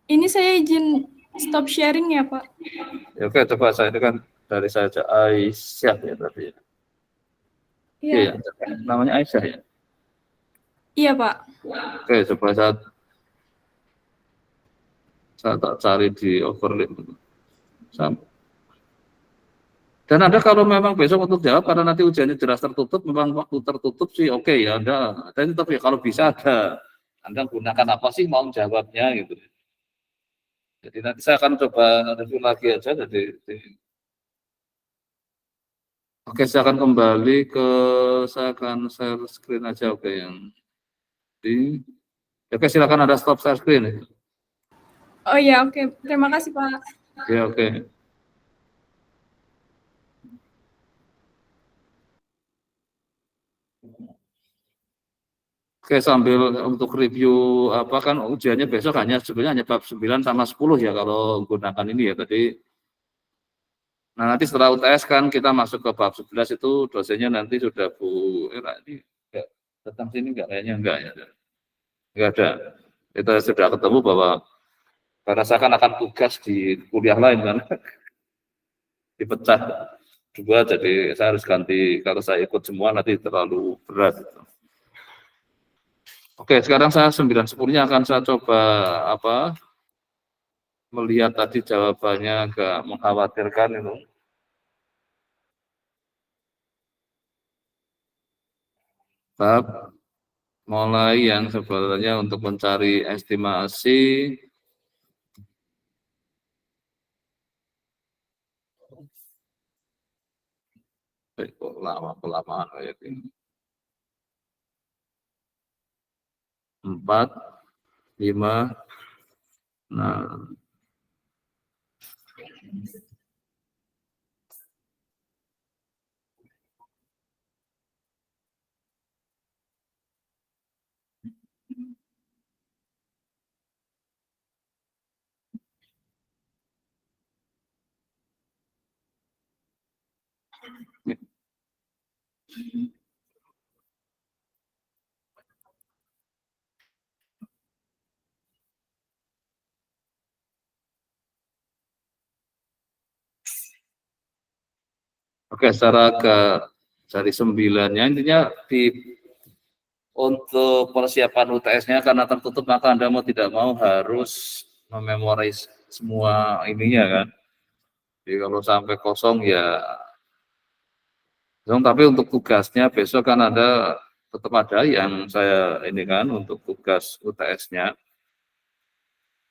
Ini saya izin stop sharing ya, Pak. Ya, oke, coba saya ini kan dari saya aja Aisyah ya tadi. Iya. Iya, namanya Aisyah ya. Iya, Pak. Oke, coba saya tak cari di overlay. Dan Anda kalau memang besok untuk jawab karena nanti ujiannya jelas tertutup, memang waktu tertutup sih oke ya Anda. Dan tapi kalau bisa ada Anda gunakan apa sih mau jawabnya gitu. Jadi nanti saya akan coba review lagi aja. Oke, saya akan kembali saya akan share screen aja, oke yang di. Oke, silakan Anda stop share screen. Oh iya, oke. Terima kasih, Pak. Ya, oke. Oke, sambil untuk review apa kan ujiannya besok sebenarnya hanya bab 9 sama 10 ya kalau gunakan ini ya tadi. Nah, nanti setelah UTS kan kita masuk ke bab 11 itu dosennya nanti sudah Bu Era ini enggak datang sini enggak kayaknya enggak ya. Enggak ada. Kita sudah ketemu bahwa karena saya kan akan tugas di kuliah lain kan dipecah dua jadi saya harus ganti kalau saya ikut semua nanti terlalu berat. Oke, sekarang saya 9-10-nya akan saya coba melihat tadi jawabannya agak mengkhawatirkan itu. Bab mulai yang sebenarnya untuk mencari estimasi kok kelamaan kayak ini. 4, 5, nah. Oke, secara dari 9-nya intinya untuk persiapan UTS-nya karena tertutup maka Anda mau tidak mau harus memorais semua ininya kan. Jadi kalau sampai kosong ya. Tapi untuk tugasnya besok kan tetap ada yang saya ini kan untuk tugas UTS-nya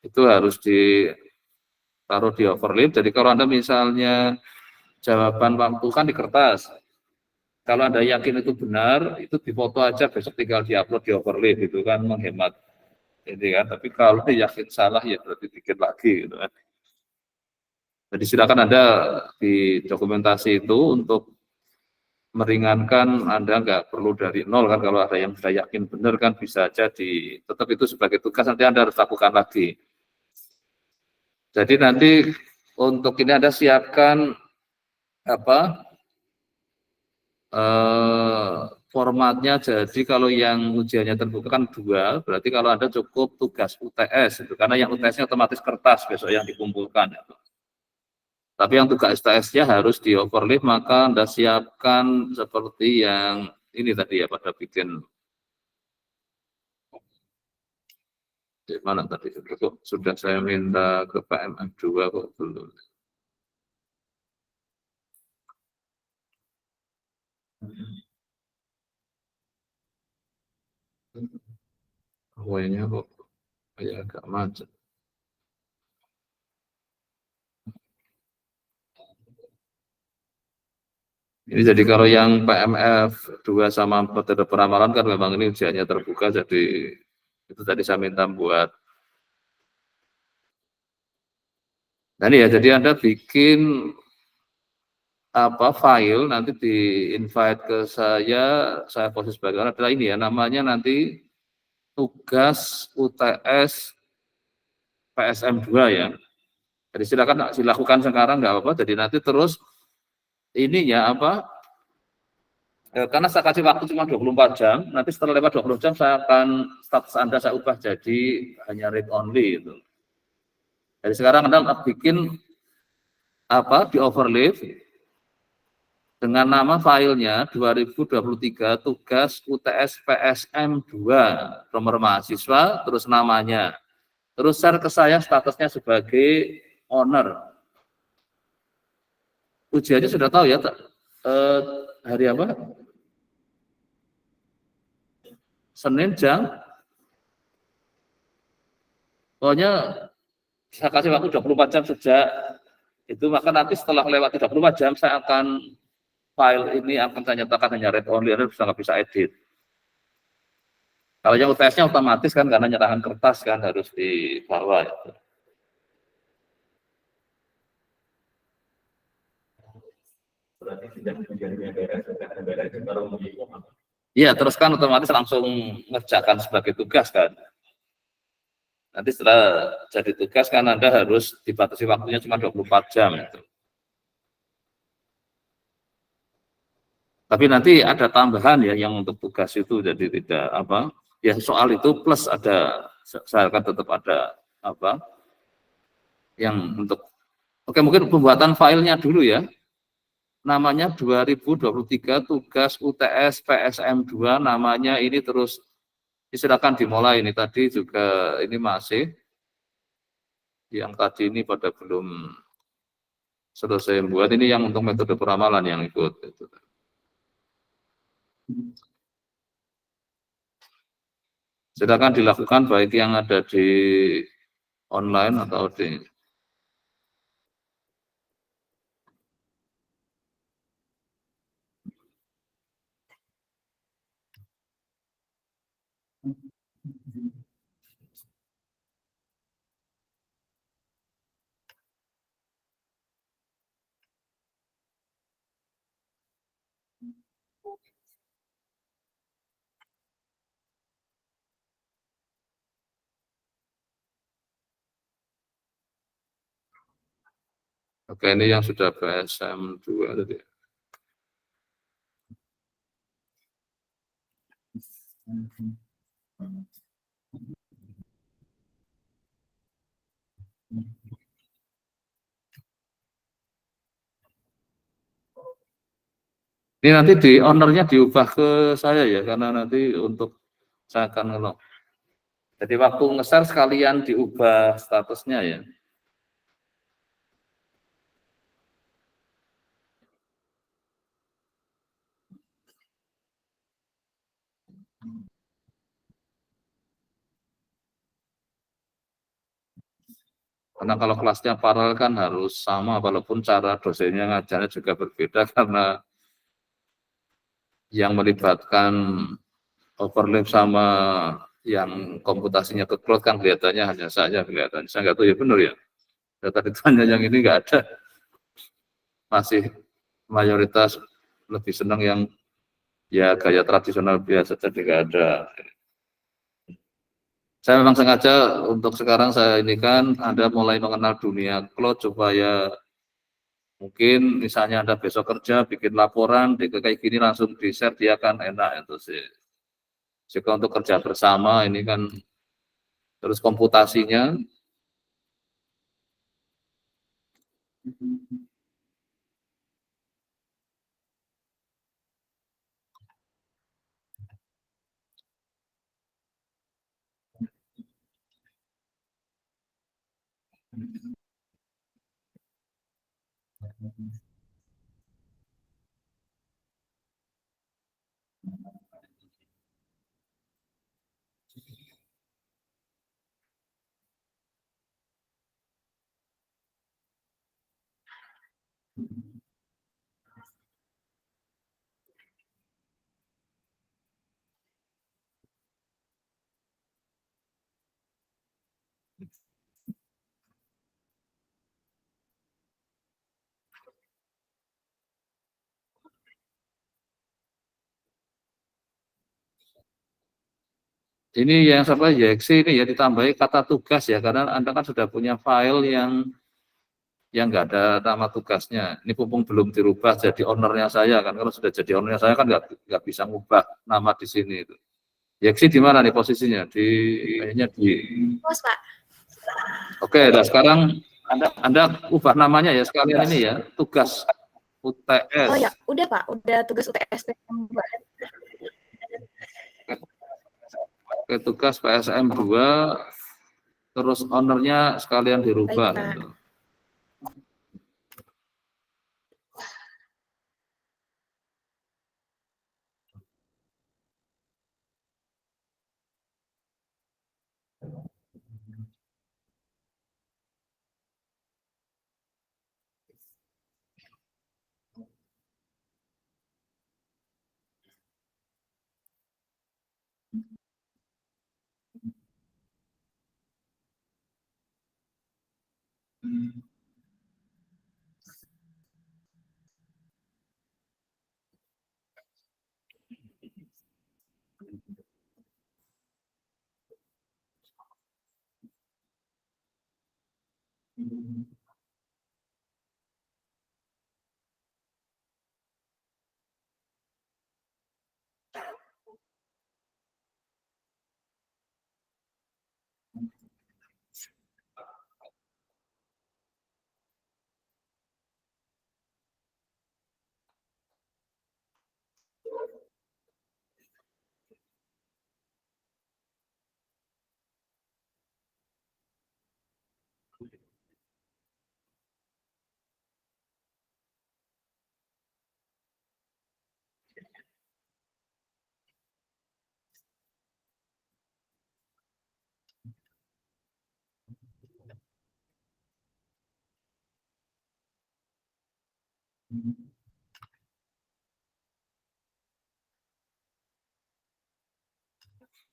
itu harus ditaruh di overlay. Jadi kalau Anda misalnya jawaban waktu kan di kertas. Kalau Anda yakin itu benar, itu difoto aja besok tinggal diupload di overlay gitu kan menghemat ini kan. Tapi kalau yakin salah ya berarti bikin lagi gitu kan. Jadi silakan Anda di dokumentasi itu untuk meringankan Anda nggak perlu dari nol kan kalau ada yang sudah yakin benar kan bisa aja tetap itu sebagai tugas nanti Anda harus lakukan lagi. Jadi nanti untuk ini Anda siapkan formatnya. Jadi kalau yang ujiannya terbuka kan 2, berarti kalau Anda cukup tugas UTS itu karena yang UTS-nya otomatis kertas besok yang dikumpulkan. Tapi yang tugas UTS-nya harus di overlay maka Anda siapkan seperti yang ini tadi ya pada bikin di mana tadi kok sudah saya minta ke PMF2 kok belum. Awalnya kok kayak agak macet. Ini jadi kalau yang PMF 2 sama metode peramalan kan memang ini ujiannya terbuka jadi itu tadi saya minta buat. Nah ini ya jadi Anda bikin file nanti di invite ke saya posisi sebagai adalah ini ya namanya nanti tugas UTS PSM 2 ya. Jadi silakan dilakukan sekarang nggak apa-apa. Jadi nanti terus ininya Karena saya kasih waktu cuma 24 jam, nanti setelah lewat 20 jam saya akan status Anda saya ubah jadi hanya read only itu. Jadi sekarang Anda bikin apa di overlay dengan nama filenya 2023 tugas UTS PSM 2 nomor mahasiswa terus namanya. Terus share ke saya statusnya sebagai owner. Ujiannya sudah tahu ya, hari apa? Senin jam. Pokoknya saya kasih waktu 24 jam sejak itu, maka nanti setelah lewat 34 jam saya akan file ini akan saya nyatakan hanya read only, Anda nggak bisa edit. Kalau yang UTS-nya otomatis kan karena nyatakan kertas kan harus di bawah. Iya, terus kan otomatis langsung ngerjakan sebagai tugas kan. Nanti setelah jadi tugas kan Anda harus dibatasi waktunya cuma 24 jam itu. Tapi nanti ada tambahan ya yang untuk tugas itu, jadi tidak apa ya soal itu plus ada saya akan tetap ada apa yang untuk oke mungkin pembuatan filenya dulu ya. Namanya 2023 tugas UTS PSM 2 namanya ini terus silakan dimulai ini tadi juga ini masih yang tadi ini pada belum selesai buat ini yang untuk metode peramalan yang ikut itu. Silakan dilakukan baik yang ada di online atau di oke ini yang sudah PSM 2 tadi. Ini nanti di ownernya diubah ke saya ya, karena nanti untuk saya akan ngelok. Jadi waktu nge-share sekalian diubah statusnya ya. Karena kalau kelasnya paralel kan harus sama, walaupun cara dosennya ngajarnya juga berbeda karena yang melibatkan overlap sama yang komputasinya ke cloud kan kelihatannya hanya saja kelihatan. Saya nggak tahu ya benar ya. Data ditanya yang ini nggak ada. Masih mayoritas lebih senang yang ya gaya tradisional biasa jadi nggak ada. Saya memang sengaja untuk sekarang saya ini kan Anda mulai mengenal dunia cloud supaya mungkin misalnya Anda besok kerja bikin laporan kayak gini langsung di-share dia kan enak itu sih. Jika untuk kerja bersama ini kan terus komputasinya ini yang sampai YXC ini ya ditambahi kata tugas ya karena Anda kan sudah punya file yang yang nggak ada nama tugasnya. Ini mumpung belum dirubah jadi ownernya saya kan, kalau sudah jadi ownernya saya kan nggak bisa ngubah nama di sini itu. Yeksi di mana nih posisinya? Kayaknya di Pos, Pak. Oke, nah sekarang Anda ubah namanya ya sekalian ini ya, tugas UTS. Oh ya, udah Pak, udah tugas UTS. Oke, tugas PSM 2, terus ownernya sekalian dirubah. Baik, Pak. Gitu.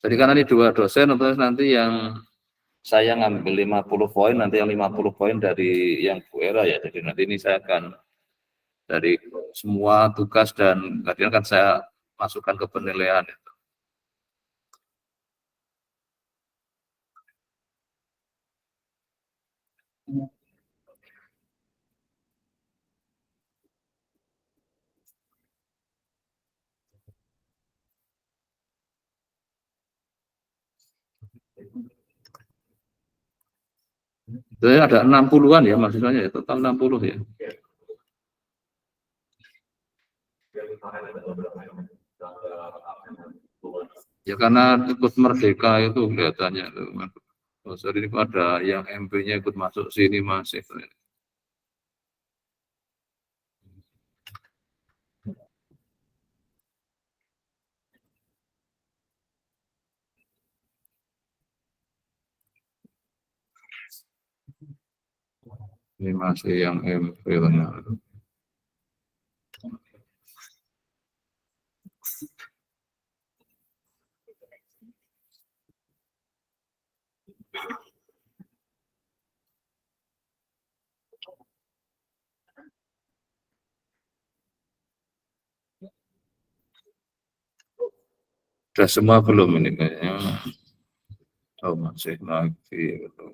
Jadi karena ini 2 dosen, otomatis nanti yang saya ngambil 50 poin, nanti yang 50 poin dari yang Bu Era ya. Jadi nanti ini saya akan dari semua tugas dan kemudian kan saya masukkan ke penilaian. Jadi ada 60-an ya mahasiswanya ya, total 60 ya. Ya karena ikut merdeka itu kelihatannya. Oh, sorry, ini ada yang MP-nya ikut masuk sini masih. Ini masih yang MP-nya. Sudah semua belum ini kayaknya. Oh, masih lagi. Gitu.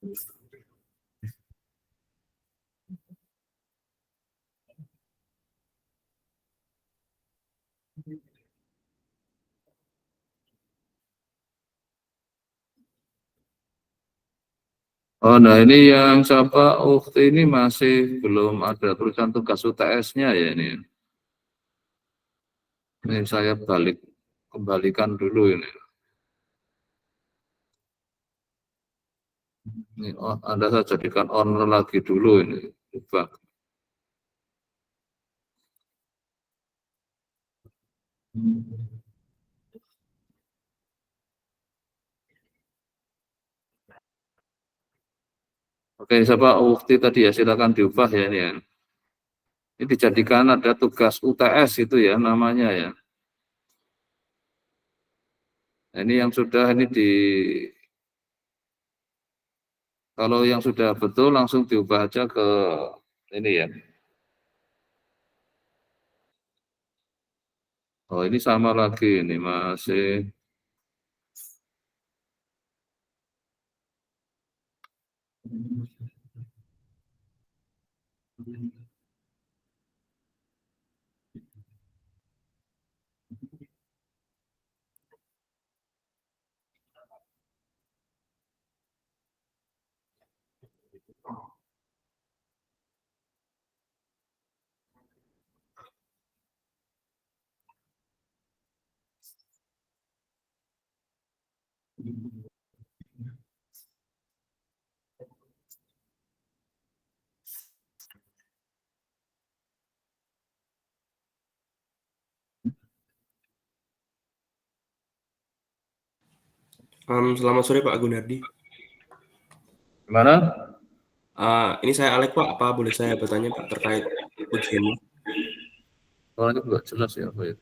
Oh, nah ini yang siapa ukti ini masih belum ada tulisan tugas UTS-nya ya ini. Ini saya kembalikan dulu ini. Ini Anda saya jadikan owner lagi dulu ini. Ubah. Oke, siapa ukti tadi ya, silakan diubah ya ini ya. Ini dijadikan ada tugas UTS itu ya namanya ya. Nah, ini yang sudah ini kalau yang sudah betul langsung diubah aja ke ini ya. Oh ini sama lagi ini masih. Selamat sore Pak Gunardi. Gimana? Ini saya Alek Pak, apa boleh saya bertanya Pak terkait ujiannya? Soalnya juga jelas ya apa ya.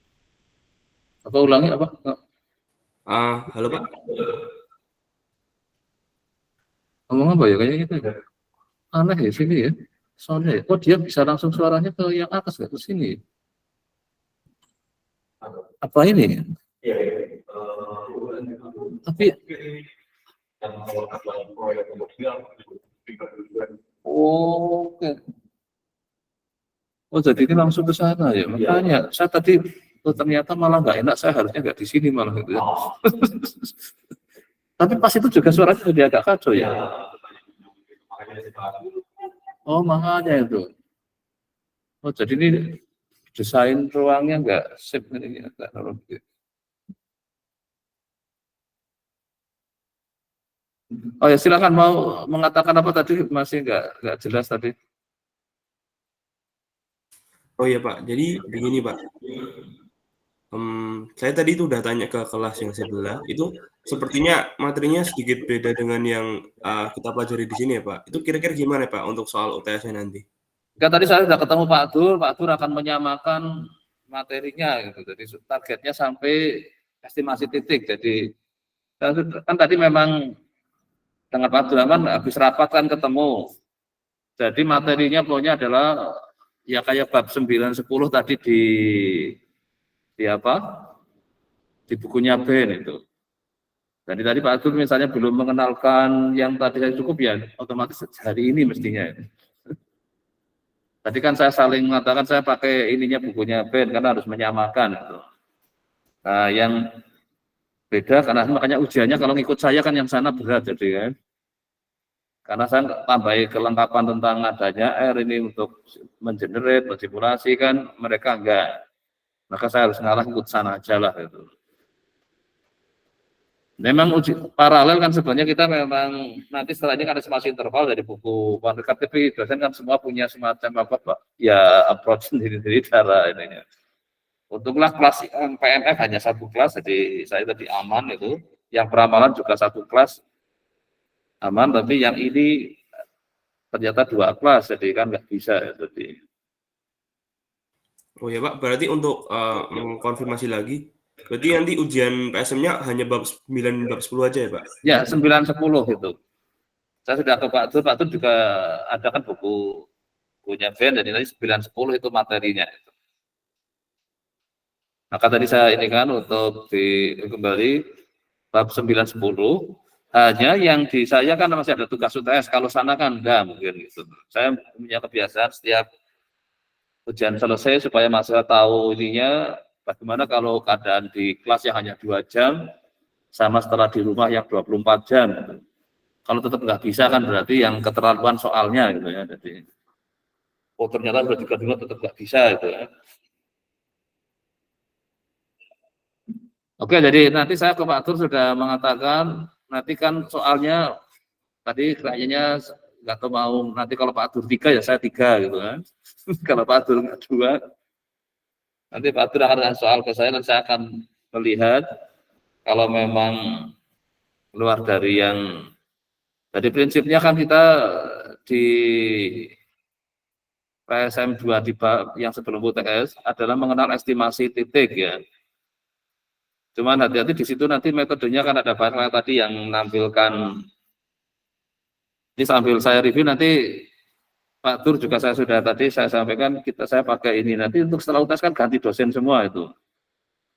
Apa ulangi apa? Halo Pak. Ngomong apa ya kayaknya gitu ya. Aneh ya sini ya. Soalnya ya, kok dia bisa langsung suaranya ke yang atas nggak ke sini? Apa ini? Tapi oke. Oh jadi ini langsung ke sana ya. Makanya saya tadi ternyata malah nggak enak. Saya harusnya nggak di sini malah gitu ya. Tapi pas itu juga suaranya jadi agak kacau ya. Oh makanya itu. Oh jadi ini desain ruangnya nggak sip ini agak gitu. Oh ya silakan mau mengatakan apa tadi masih nggak jelas tadi. Oh iya Pak, jadi begini Pak. Saya tadi itu udah tanya ke kelas yang sebelah, itu sepertinya materinya sedikit beda dengan yang kita pelajari di sini ya Pak. Itu kira-kira gimana Pak untuk soal UTS-nya nanti? Kan tadi saya sudah ketemu Pak Dur akan menyamakan materinya gitu. Jadi targetnya sampai estimasi titik. Jadi kan tadi memang dengan Pak Abdurrahman habis rapat kan ketemu. Jadi materinya pokoknya adalah ya kayak bab 9 10 tadi di apa? Di bukunya Ben itu. Jadi tadi Pak Abdur misalnya belum mengenalkan yang tadi saya cukup ya otomatis hari ini mestinya. Tadi kan saya saling mengatakan saya pakai ininya bukunya Ben karena harus menyamakan. Gitu. Nah yang beda karena makanya ujiannya kalau ngikut saya kan yang sana berat jadi kan. Karena saya tambahi kelengkapan tentang adanya R ini untuk mengenerate, mensimulasi kan mereka enggak. Maka saya harus ngalah ikut sana aja lah itu. Memang uji paralel kan sebenarnya kita memang nanti setelah ini kan ada semacam interval dari buku kuantitatif, tapi dosen kan semua punya semacam apa Pak? Ya approach sendiri-sendiri cara ininya. Untunglah kelas PMF hanya satu kelas, jadi saya tadi aman itu. Yang peramalan juga satu kelas aman, tapi yang ini ternyata dua kelas, jadi kan nggak bisa. Jadi. Oh ya Pak, berarti untuk mengkonfirmasi lagi, berarti nanti ujian PSM-nya hanya bab 9, bab 10 aja ya Pak? Ya, 9, 10 itu. Saya sudah ke Pak Dur juga ada kan bukunya Ben, dan ini 9, 10 itu materinya. Maka tadi saya ini kan untuk kembali bab 9, 10 Hanya yang di saya kan masih ada tugas UTS, kalau sana kan enggak mungkin gitu. Saya punya kebiasaan setiap ujian selesai supaya mahasiswa tahu ininya bagaimana kalau keadaan di kelas yang hanya 2 jam sama setelah di rumah yang 24 jam. Kalau tetap nggak bisa kan berarti yang keterlaluan soalnya gitu ya. Jadi, oh ternyata sudah 3 tetap nggak bisa gitu ya. Oke, jadi nanti saya ke Pak Tur sudah mengatakan nanti kan soalnya tadi kayaknya nggak tahu mau nanti kalau Pak Tur 3 ya saya 3 gitu kan. Kalau Pak Tur 2 nanti Pak Tur akan soal ke saya dan saya akan melihat kalau memang keluar dari yang jadi prinsipnya kan kita di PSM 2 di yang sebelum UTS adalah mengenal estimasi titik ya. Cuman hati-hati di situ nanti metodenya kan ada banyak tadi yang menampilkan. Ini sambil saya review nanti Pak Tur juga saya sudah tadi saya sampaikan saya pakai ini nanti untuk setelah UTS kan ganti dosen semua itu.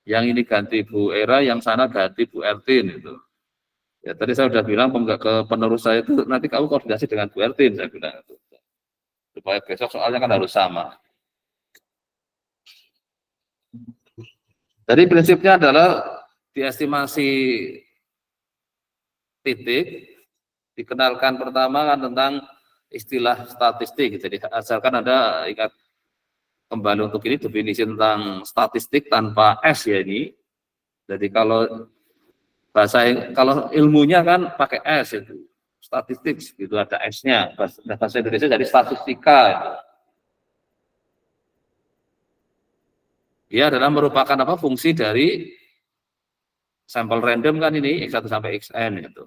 Yang ini ganti Bu Era, yang sana ganti Bu Ertin itu. Ya tadi saya sudah bilang ke penerus saya itu nanti kamu koordinasi dengan Bu Ertin saya bilang itu. Supaya besok soalnya kan harus sama. Jadi prinsipnya adalah diestimasi titik dikenalkan pertama kan tentang istilah statistik. Jadi asalkan Anda ingat kembali untuk ini definisi tentang statistik tanpa S ya ini. Jadi kalau kalau ilmunya kan pakai S itu statistik itu ada S-nya. Bahasa Indonesia jadi statistika. Itu. Dia adalah merupakan fungsi dari sampel random kan ini X1 sampai Xn itu.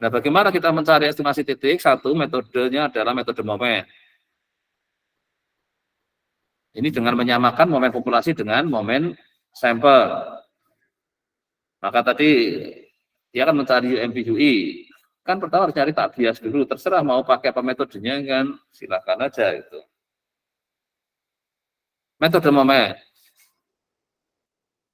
Nah, bagaimana kita mencari estimasi titik? Satu, metodenya adalah metode momen. Ini dengan menyamakan momen populasi dengan momen sampel. Maka tadi dia akan mencari UMP/UI. Kan pertama harus cari tak bias dulu. Terserah mau pakai apa metodenya kan silakan aja itu. Metode momen.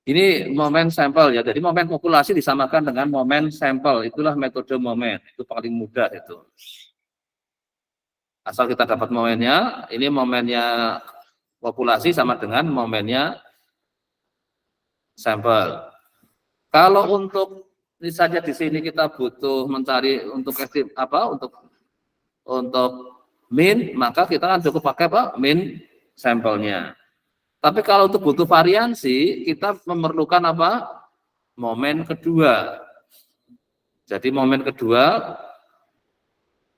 Ini momen sampel ya. Jadi momen populasi disamakan dengan momen sampel. Itulah metode momen. Itu paling mudah itu. Asal kita dapat momennya, ini momennya populasi sama dengan momennya sampel. Kalau untuk misalnya di sini kita butuh mencari untuk untuk min, maka kita kan cukup pakai min sampelnya. Tapi kalau untuk butuh variansi, kita memerlukan momen kedua. Jadi momen kedua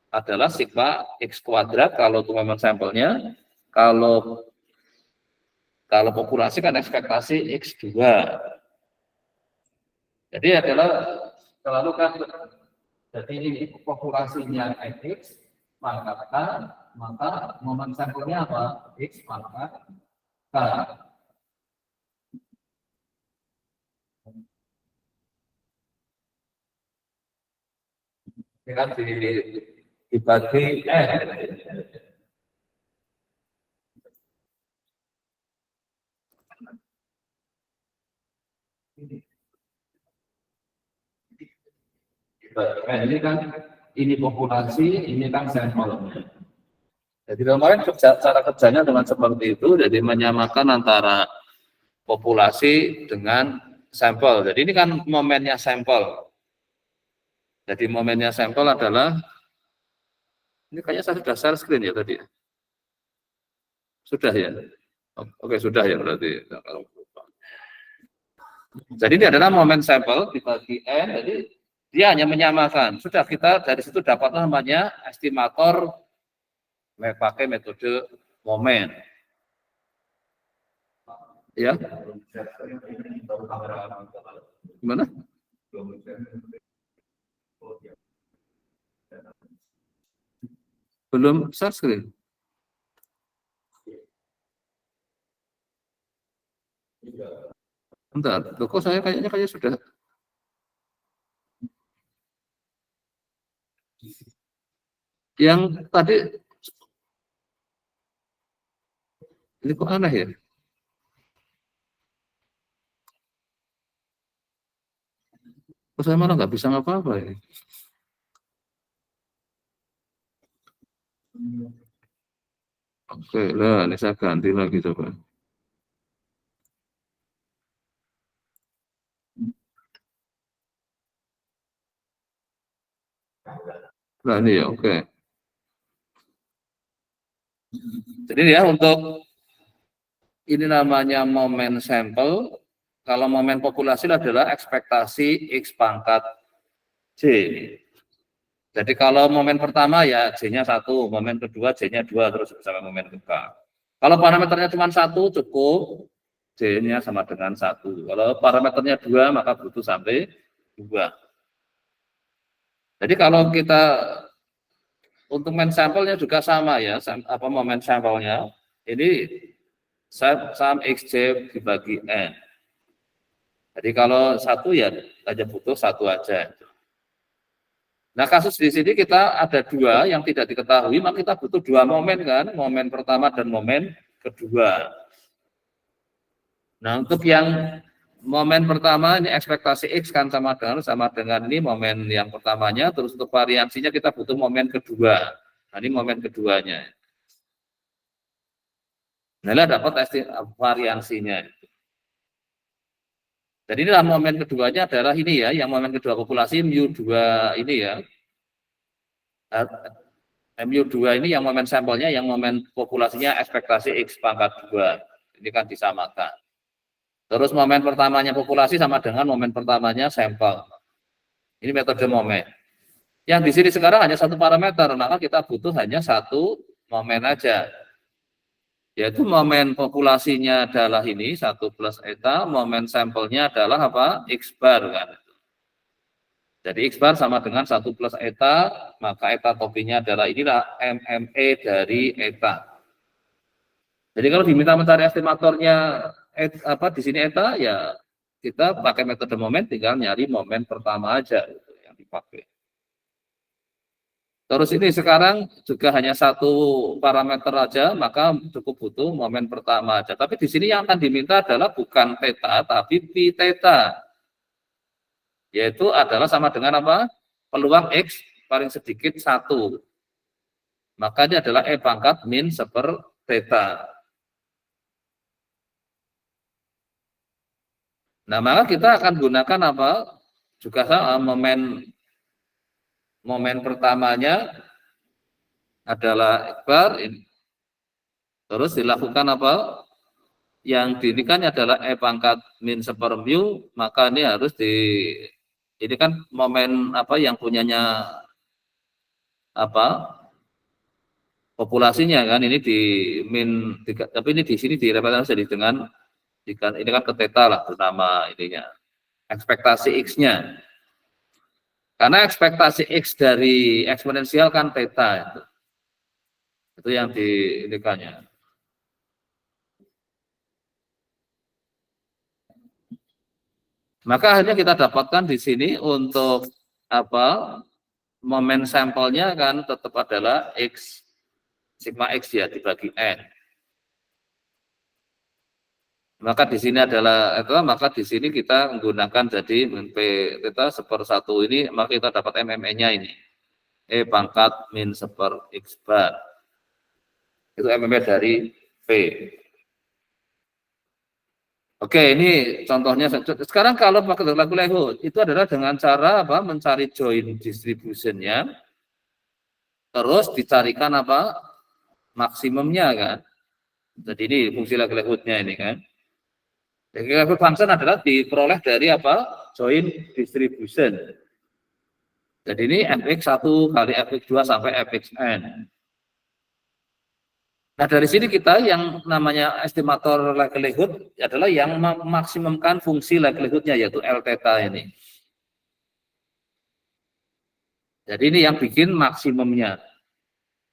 adalah sigma X kuadrat kalau untuk momen sampelnya. Kalau populasi kan ekspektasi X2. Jadi adalah selalu kan jadi ini populasinya X, maka momen sampelnya apa? X maka K. Kan dibagi ini kan ini populasi, ini kan sampel. Jadi kemarin cara kerjanya dengan seperti itu, jadi menyamakan antara populasi dengan sampel. Jadi ini kan momennya sampel. Jadi momennya sampel adalah ini kayaknya saya sudah share screen ya tadi. Sudah ya. Oke, sudah ya berarti. Jadi ini adalah momen sampel dibagi N. Jadi dia hanya menyamakan. Sudah kita dari situ dapat namanya estimator pakai metode momen. Ya. Gimana? Belum share screen. Bentar, kok saya kayaknya sudah. Yang tadi ini kok aneh ya? Saya malah nggak bisa ngapa-apa ini. Oke, lah ini saya ganti lagi coba. Nah ini ya, oke. Jadi ya untuk ini namanya momen sampel. Kalau momen populasi adalah ekspektasi X pangkat J. Jadi kalau momen pertama ya J-nya 1, momen kedua J-nya 2, terus sampai momen ketiga. Kalau parameternya cuma 1 cukup, J-nya sama dengan 1. Kalau parameternya 2 maka butuh sampai 2. Jadi kalau kita untuk main sampelnya juga sama ya, momen sampelnya ini sum XJ dibagi N. Jadi kalau 1 ya hanya butuh 1 aja. Nah kasus di sini kita ada 2 yang tidak diketahui, maka kita butuh 2 momen kan, momen pertama dan momen kedua. Nah untuk yang momen pertama ini ekspektasi X kan sama dengan ini momen yang pertamanya, terus untuk variansinya kita butuh momen kedua. Nah ini momen keduanya. Nah ini dapat variansinya. Jadi inilah momen keduanya adalah ini ya, yang momen kedua populasi mu2 ini ya. mu2 ini yang momen sampelnya, yang momen populasinya ekspektasi X pangkat 2. Ini kan disamakan. Terus momen pertamanya populasi sama dengan momen pertamanya sampel. Ini metode momen. Yang di sini sekarang hanya 1 parameter, maka kita butuh hanya 1 momen aja. Yaitu momen populasinya adalah ini 1 plus eta, momen sampelnya adalah apa? X bar kan. Jadi X bar sama dengan 1 plus eta, maka eta topinya adalah inilah MME dari eta. Jadi kalau diminta mencari estimatornya di sini eta, ya kita pakai metode momen, tinggal nyari momen pertama aja gitu, yang dipakai. Terus ini sekarang juga hanya 1 parameter aja, maka cukup butuh momen pertama aja. Tapi di sini yang akan diminta adalah bukan theta, tapi pi theta. Yaitu adalah sama dengan apa? Peluang X paling sedikit 1. Maka ini adalah E pangkat min seper theta. Nah, maka kita akan gunakan apa? Juga sama momen pertamanya adalah ekbar ini. Terus dilakukan apa? Yang diinikan adalah E pangkat min seper mu, maka ini harus ini kan momen apa yang punyanya apa? Populasinya kan ini di min 3, tapi ini di sini direpresentasi dengan ini kan ke theta lah bernama ininya. Ekspektasi X-nya. Karena ekspektasi X dari eksponensial kan theta itu yang diindikannya. Maka akhirnya kita dapatkan di sini untuk apa? Momen sampelnya kan tetap adalah X sigma X ya dibagi N. Maka di sini adalah maka di sini kita menggunakan jadi P theta seper 1 ini, maka kita dapat MME-nya ini. E pangkat min seper X bar. Itu MME dari P. Oke, ini contohnya. Sekarang kalau pakai likelihood, itu adalah dengan cara apa? Mencari joint distribution-nya, terus dicarikan apa? Maksimumnya kan. Jadi ini fungsi likelihood-nya ini kan. Jadi likelihood function adalah diperoleh dari apa? Joint distribution. Jadi ini fx1 kali fx2 sampai fxn. Nah dari sini kita yang namanya estimator likelihood adalah yang memaksimumkan fungsi likelihood-nya yaitu L theta ini. Jadi ini yang bikin maksimumnya.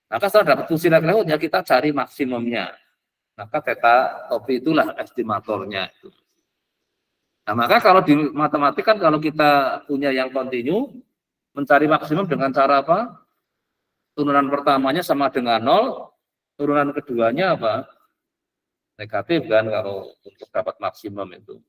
Maka setelah dapat fungsi likelihood-nya kita cari maksimumnya. Maka theta topi itulah estimatornya. Nah maka kalau di matematik kan kalau kita punya yang kontinu, mencari maksimum dengan cara apa? Turunan pertamanya sama dengan 0, turunan keduanya apa? Negatif kan kalau untuk dapat maksimum itu.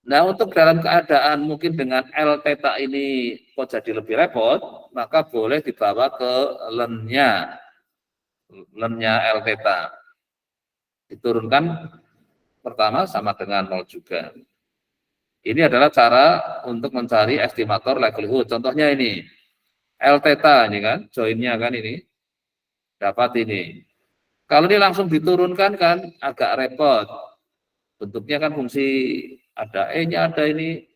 Nah, untuk dalam keadaan mungkin dengan L theta ini kok jadi lebih repot, maka boleh dibawa ke lennya L theta. Diturunkan pertama sama dengan 0 juga. Ini adalah cara untuk mencari estimator likelihood. Contohnya ini, L theta ini kan, joinnya kan ini, dapat ini. Kalau ini langsung diturunkan kan agak repot. Bentuknya kan fungsi ada E-nya, ada ini.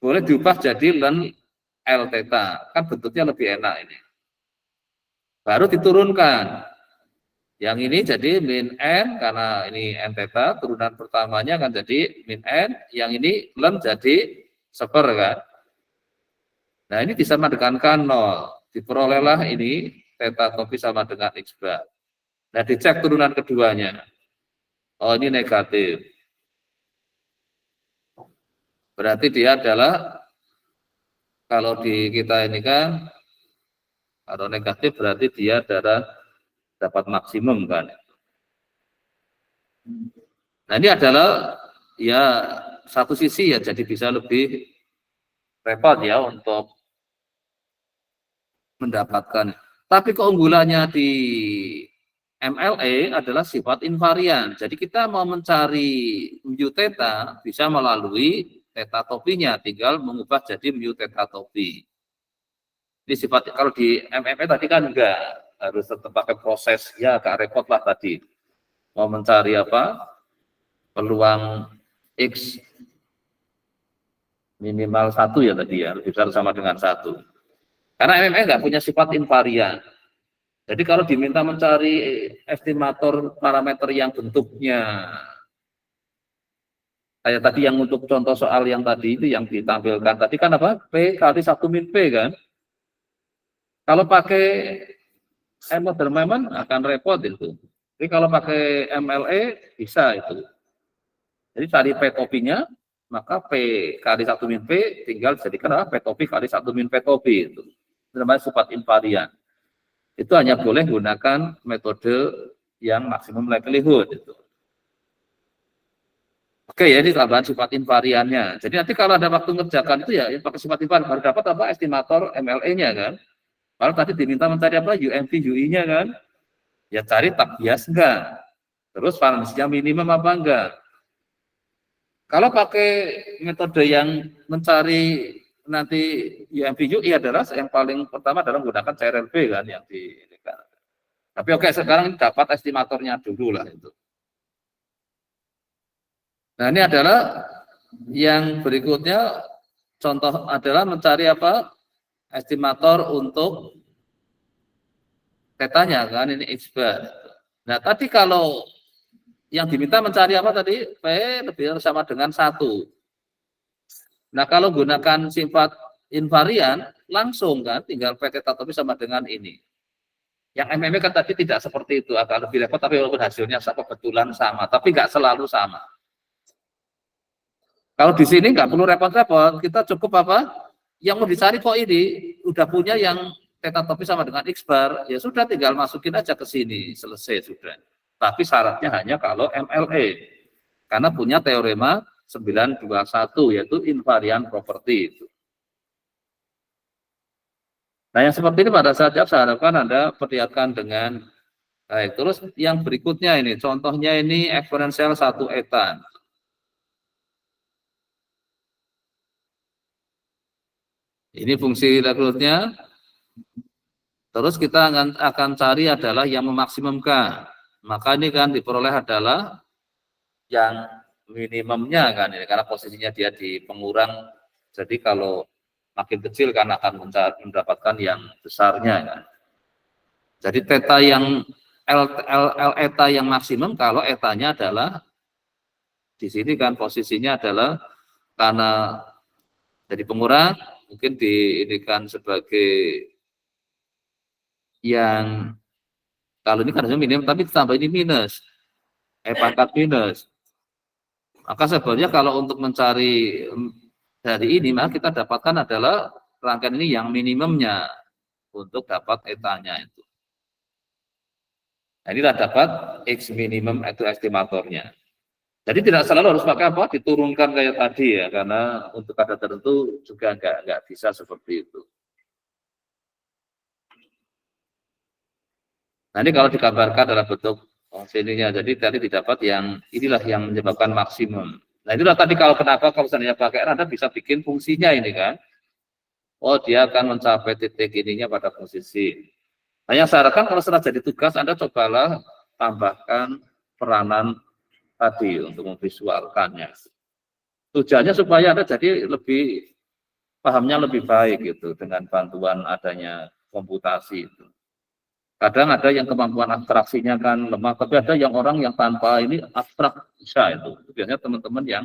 Boleh diubah jadi len L theta. Kan bentuknya lebih enak ini. Baru diturunkan. Yang ini jadi min N, karena ini N theta, turunan pertamanya kan jadi min N. Yang ini len jadi seper kan. Nah ini disama dengan K0. Diperolehlah ini theta topi sama dengan X bar. Nah dicek turunan keduanya. Oh ini negatif. Berarti dia adalah, kalau di kita ini kan, kalau negatif berarti dia adalah dapat maksimum kan. Nah ini adalah ya satu sisi ya, jadi bisa lebih repot ya untuk mendapatkan. Tapi keunggulannya di MLE adalah sifat invarian. Jadi kita mau mencari mu theta bisa melalui theta topinya, tinggal mengubah jadi mu theta topi. Ini sifat, kalau di MME tadi kan enggak, harus tetap pakai proses, ya agak repot lah tadi. Mau mencari apa? Peluang X minimal 1 ya tadi ya, lebih besar sama dengan 1. Karena MME enggak punya sifat invarian. Jadi kalau diminta mencari estimator parameter yang bentuknya kayak tadi yang untuk contoh soal yang tadi itu yang ditampilkan tadi kan apa? P kali 1 min P kan. Kalau pakai model moment akan repot itu. Tapi kalau pakai MLE bisa itu. Jadi cari P topinya, maka P kali 1 min P tinggal jadikan apa? P topi kali 1 min P topi itu. Itu namanya sifat invarian. Itu hanya boleh gunakan metode yang maksimum likelihood itu. Oke ya, ini tambahan sifat invariannya. Jadi nanti kalau ada waktu ngerjakan itu ya pakai sifat invarian, baru dapat apa? Estimator MLE-nya kan. Kalau tadi diminta mencari apa? UMV UI-nya kan. Ya cari tak bias enggak. Terus valensinya minimum apa enggak. Kalau pakai metode yang mencari nanti UMV UI adalah yang paling pertama adalah menggunakan CRLB kan yang di kan. Tapi oke, sekarang dapat estimatornya dulu lah itu. Nah ini adalah yang berikutnya, contoh adalah mencari apa? Estimator untuk tetanya kan, ini X bar. Nah tadi kalau yang diminta mencari apa tadi? P lebih sama dengan 1. Nah kalau gunakan sifat invarian langsung kan, tinggal P theta topi sama dengan ini. Yang MME kan tadi tidak seperti itu, agak lebih repot, tapi walaupun hasilnya kebetulan sama, tapi nggak selalu sama. Kalau di sini nggak perlu repot-repot, kita cukup apa? Yang mau dicari kok ini udah punya yang theta topi sama dengan X bar, ya sudah tinggal masukin aja ke sini, selesai sudah. Tapi syaratnya hanya kalau MLE, karena punya teorema 921 yaitu invariant property itu. Nah yang seperti ini pada saat saya harapkan Anda perlihatkan dengan baik. Terus yang berikutnya ini, contohnya ini eksponensial 1 eta. Ini fungsi likelihood-nya. Terus kita akan cari adalah yang memaksimumkan. Maka ini kan diperoleh adalah yang minimumnya kan ini, karena posisinya dia di pengurang. Jadi kalau makin kecil kan akan mendapatkan yang besarnya kan. Jadi theta yang L eta yang maksimum kalau etanya adalah di sini kan posisinya adalah karena jadi pengurang mungkin diindikan sebagai yang kalau ini kan minimum tapi ditambah ini minus pangkat minus. Maka sebenarnya kalau untuk mencari dari ini maka kita dapatkan adalah rangkaian ini yang minimumnya untuk dapat etanya itu. Nah, inilah dapat X minimum itu estimatornya. Jadi tidak selalu harus pakai apa? Diturunkan kayak tadi ya, karena untuk kadar tertentu juga nggak bisa seperti itu. Nah ini kalau digambarkan dalam bentuk sininya, jadi tadi didapat yang inilah yang menyebabkan maksimum. Nah itulah tadi kalau kenapa kalau seandainya pakai R, Anda bisa bikin fungsinya ini kan. Oh dia akan mencapai titik ininya pada posisi. Nah yang saya sarankan kalau setelah jadi tugas, Anda cobalah tambahkan peranan tadi untuk memvisualkannya. Tujuannya supaya Anda jadi lebih pahamnya lebih baik gitu dengan bantuan adanya komputasi itu. Kadang ada yang kemampuan abstraksinya kan lemah, tapi ada yang orang yang tanpa ini abstrak bisa itu. Biasanya teman-teman yang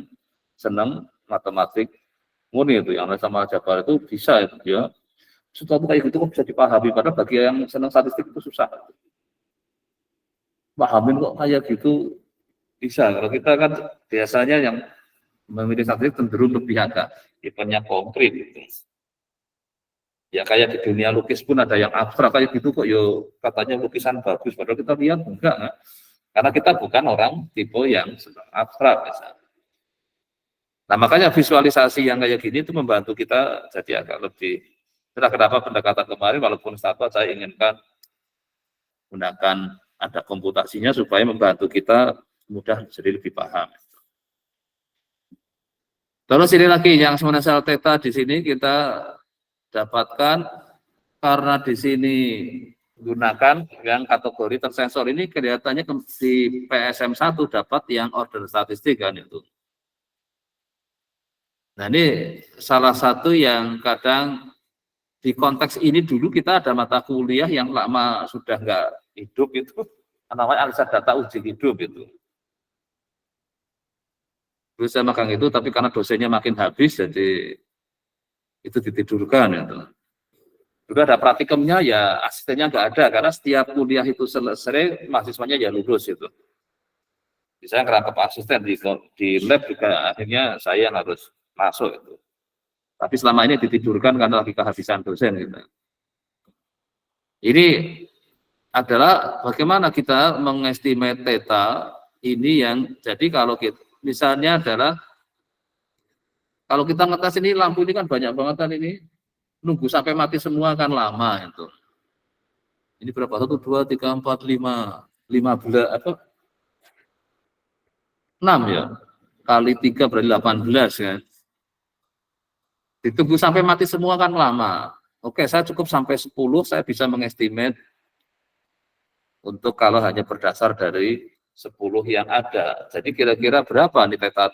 senang matematik murni itu, yang sama Jabar itu bisa itu dia. Sesuatu kayak gitu kok bisa dipahami, padahal bagi yang senang statistik itu susah. Pahamin kok kayak gitu bisa. Kalau kita kan biasanya yang memilih statistik cenderung lebih agak tipenya konkret gitu. Ya kayak di dunia lukis pun ada yang abstrak kayak gitu kok, yo katanya lukisan bagus, padahal kita lihat enggak, nah. Karena kita bukan orang tipe yang abstrak misalnya. Nah makanya visualisasi yang kayak gini itu membantu kita jadi agak lebih. Itulah kenapa pendekatan kemarin walaupun satu saya inginkan gunakan ada komputasinya supaya membantu kita mudah jadi lebih paham. Terus ini lagi yang eksponensial theta di sini kita dapatkan karena di sini gunakan yang kategori tersensor ini kelihatannya di PSM1 dapat yang order statistik kan itu. Nah ini salah satu yang kadang di konteks ini dulu kita ada mata kuliah yang lama sudah nggak hidup itu namanya analisa data uji hidup itu. Dulu saya magang itu tapi karena dosennya makin habis jadi itu ditidurkan itu. Juga ada praktikumnya ya asistennya nggak ada karena setiap kuliah itu selesai mahasiswanya ya lulus itu. Misalnya kerangkap asisten di lab juga akhirnya saya yang harus masuk itu. Tapi selama ini ditidurkan karena lagi kehabisan dosen gitu. Ini adalah bagaimana kita mengestimate theta ini yang jadi kalau kita misalnya adalah kalau kita ngetes ini lampu ini kan banyak banget kan ini nunggu sampai mati semua kan lama itu. Ini berapa? 1, 2, 3, 4, 5, 15 apa? 6 ya. Kali 3 berarti 18 kan. Ditunggu sampai mati semua kan lama. Oke, saya cukup sampai 10 saya bisa mengestimate untuk kalau hanya berdasar dari 10 yang ada. Jadi kira-kira berapa nih theta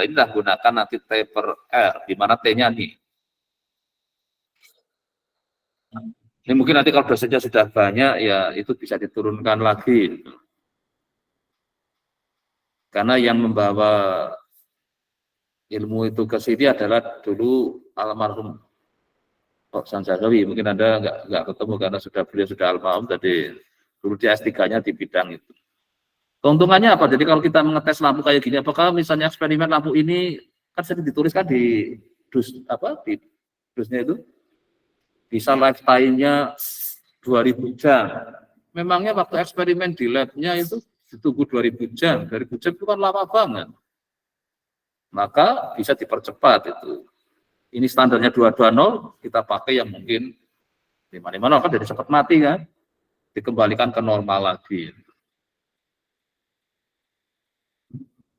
ini dah gunakan nanti T per R, di mana T-nya nih. Ini mungkin nanti kalau dosennya sudah banyak, ya itu bisa diturunkan lagi. Karena yang membawa ilmu itu ke sini adalah dulu almarhum Pak Sanjagawi. Mungkin Anda nggak ketemu karena beliau sudah almarhum, jadi dulu di S3-nya di bidang itu. Keuntungannya apa? Jadi kalau kita mengetes lampu kayak gini, apakah misalnya eksperimen lampu ini kan sering dituliskan di dusnya itu bisa lifetime-nya 2000 jam. Memangnya waktu eksperimen di lab-nya itu ditunggu 2000 jam. 2000 jam itu kan lama banget. Maka bisa dipercepat itu. Ini standarnya 220, kita pakai yang mungkin 550 kan jadi cepat mati kan. Dikembalikan ke normal lagi.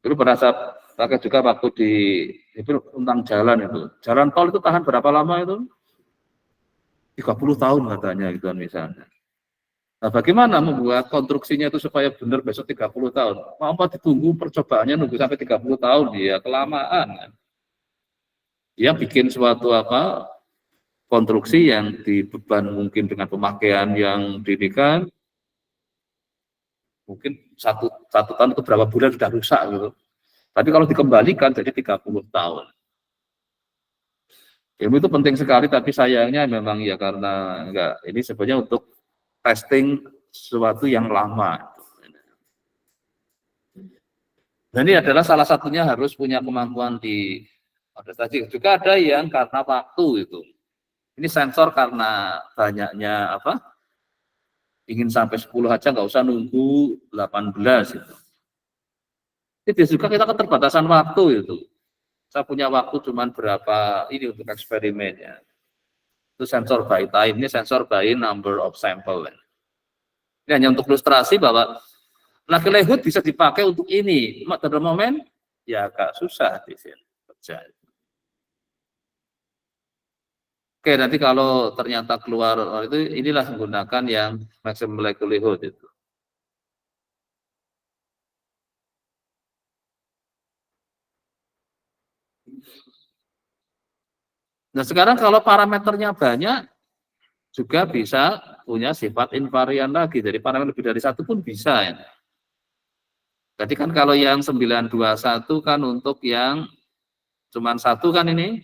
Dulu pernah saya pakai juga waktu itu tentang jalan itu. Jalan tol itu tahan berapa lama itu? 30 tahun katanya gitu misalnya. Nah, bagaimana membuat konstruksinya itu supaya benar besok 30 tahun? Mau apa ditunggu percobaannya nunggu sampai 30 tahun ya kelamaan kan. Dia bikin suatu konstruksi yang dibeban mungkin dengan pemakaian yang dinikan mungkin satu tahun itu berapa bulan sudah rusak gitu. Tapi kalau dikembalikan jadi 30 tahun. Ilmu itu penting sekali, tapi sayangnya memang ya karena ini sebenarnya untuk testing sesuatu yang lama. Dan ini adalah salah satunya harus punya kemampuan di statistik. Juga ada yang karena waktu itu. Ini sensor karena banyaknya ingin sampai 10 aja nggak usah nunggu 18 itu. Tapi juga kita keterbatasan waktu itu. Saya punya waktu cuma berapa ini untuk eksperimennya. Itu sensor by time, ini sensor by number of sample. Ini hanya untuk ilustrasi bahwa likelihood bisa dipakai untuk ini. Pada momen ya agak susah di sini. Oke, nanti kalau ternyata keluar itu inilah menggunakan yang maximum likelihood itu. Nah, sekarang kalau parameternya banyak juga bisa punya sifat invarian lagi. Jadi parameter lebih dari satu pun bisa ya. Jadi kan kalau yang 921 kan untuk yang cuman satu kan ini.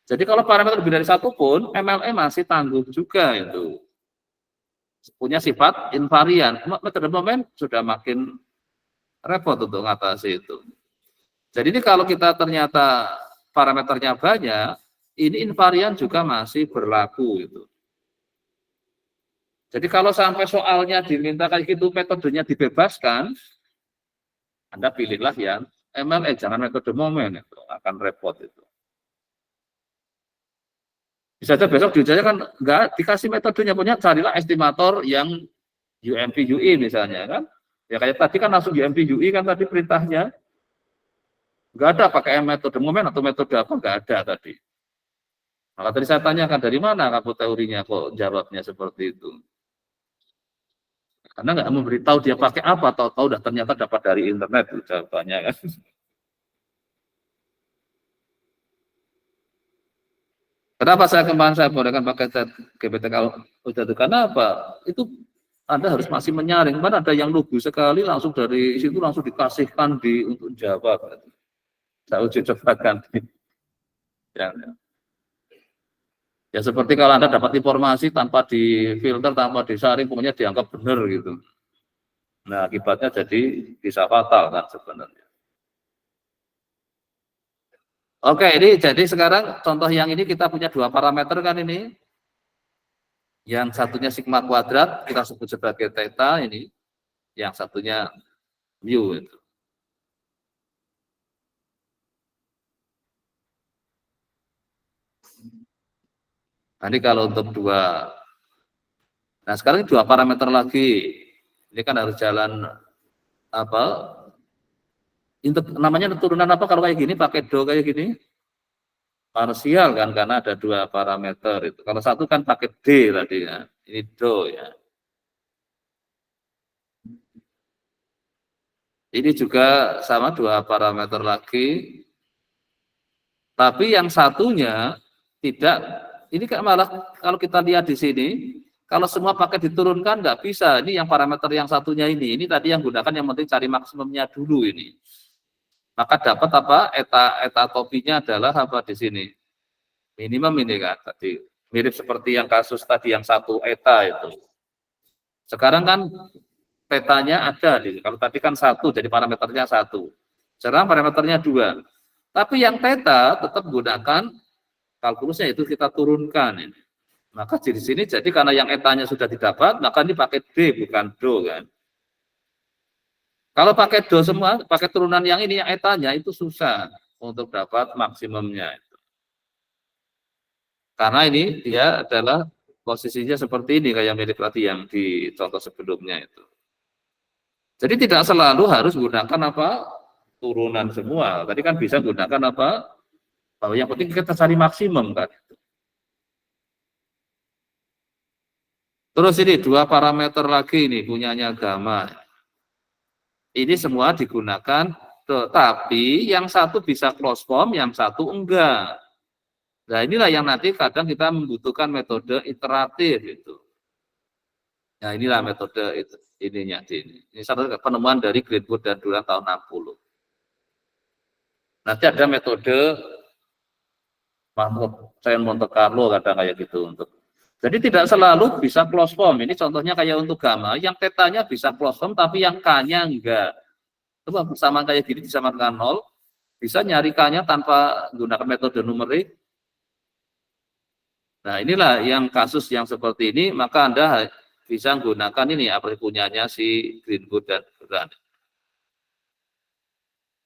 Jadi kalau parameter lebih dari satu pun MLE masih tangguh juga itu. Punya sifat invarian. Pada momen sudah makin repot untuk mengatasi itu. Jadi ini kalau kita ternyata parameternya banyak, ini invarian juga masih berlaku itu. Jadi kalau sampai soalnya diminta kayak gitu, metodenya dibebaskan, Anda pilihlah yang MLE, jangan metode momen, itu akan repot itu. Bisa saja besok diujiannya kan nggak dikasih metodenya, punya carilah estimator yang UMP UI misalnya kan. Ya kayak tadi kan langsung UMP UI kan tadi perintahnya. Nggak ada pakai metode momen atau metode apa, nggak ada tadi. Maka tadi saya tanyakan dari mana kamu teorinya kok jawabnya seperti itu. Karena nggak memberitahu dia pakai apa, tahu-tahu udah ternyata dapat dari internet jawabannya kan. Kenapa kemarin saya bolehkan pakai GPT kalau udah itu? Karena apa? Itu Anda harus masih menyaring. Mana ada yang lugu sekali langsung dari situ langsung dikasihkan untuk jawab. Saya uji cobakan. Ya seperti kalau Anda dapat informasi tanpa difilter, tanpa disaring, pokoknya dianggap benar gitu. Nah akibatnya jadi bisa fatal kan sebenarnya. Oke, ini jadi sekarang contoh yang ini kita punya dua parameter kan ini. Yang satunya sigma kuadrat, kita sebut sebagai theta ini. Yang satunya mu itu. Nah, ini kalau untuk dua. Nah, sekarang dua parameter lagi. Ini kan harus jalan apa? Namanya turunan apa kalau kayak gini pakai do kayak gini? Parsial kan karena ada dua parameter itu. Kalau satu kan pakai D tadi ya. Ini do ya. Ini juga sama dua parameter lagi. Tapi yang satunya tidak, ini kan malah kalau kita lihat di sini, kalau semua pakai diturunkan nggak bisa. Ini yang parameter yang satunya ini tadi yang gunakan yang penting cari maksimumnya dulu ini. Maka dapat apa? Eta topinya adalah apa di sini? Minimum ini kan tadi. Mirip seperti yang kasus tadi yang satu eta itu. Sekarang kan petanya ada. Kalau tadi kan satu, jadi parameternya satu. Sekarang parameternya dua. Tapi yang theta tetap gunakan kalkulusnya itu kita turunkan ini. Maka di sini jadi karena yang etanya sudah didapat, maka ini pakai D bukan do kan. Kalau pakai do semua, pakai turunan yang ini yang etanya itu susah untuk dapat maksimumnya itu. Karena ini dia adalah posisinya seperti ini kayak mirip tadi yang di contoh sebelumnya itu. Jadi tidak selalu harus gunakan apa? Turunan semua. Tadi kan bisa gunakan apa? Bahwa yang penting kita cari maksimum kan. Terus ini dua parameter lagi nih punyanya gamma. Ini semua digunakan, tetapi yang satu bisa closed form, yang satu enggak. Nah inilah yang nanti kadang kita membutuhkan metode iteratif itu. Nah inilah metode itu, ininya ini. Ini satu penemuan dari Greenwood dan Duran tahun 60. Nanti ada metode Monte Carlo kadang kayak gitu untuk. Jadi tidak selalu bisa closed form. Ini contohnya kayak untuk gamma, yang tetanya bisa closed form, tapi yang k-nya enggak. Coba sama kayak gini disamakan dengan 0, bisa nyari k-nya tanpa menggunakan metode numerik. Nah inilah yang kasus yang seperti ini, maka Anda bisa menggunakan ini apa punyanya si Greenwood dan Duran.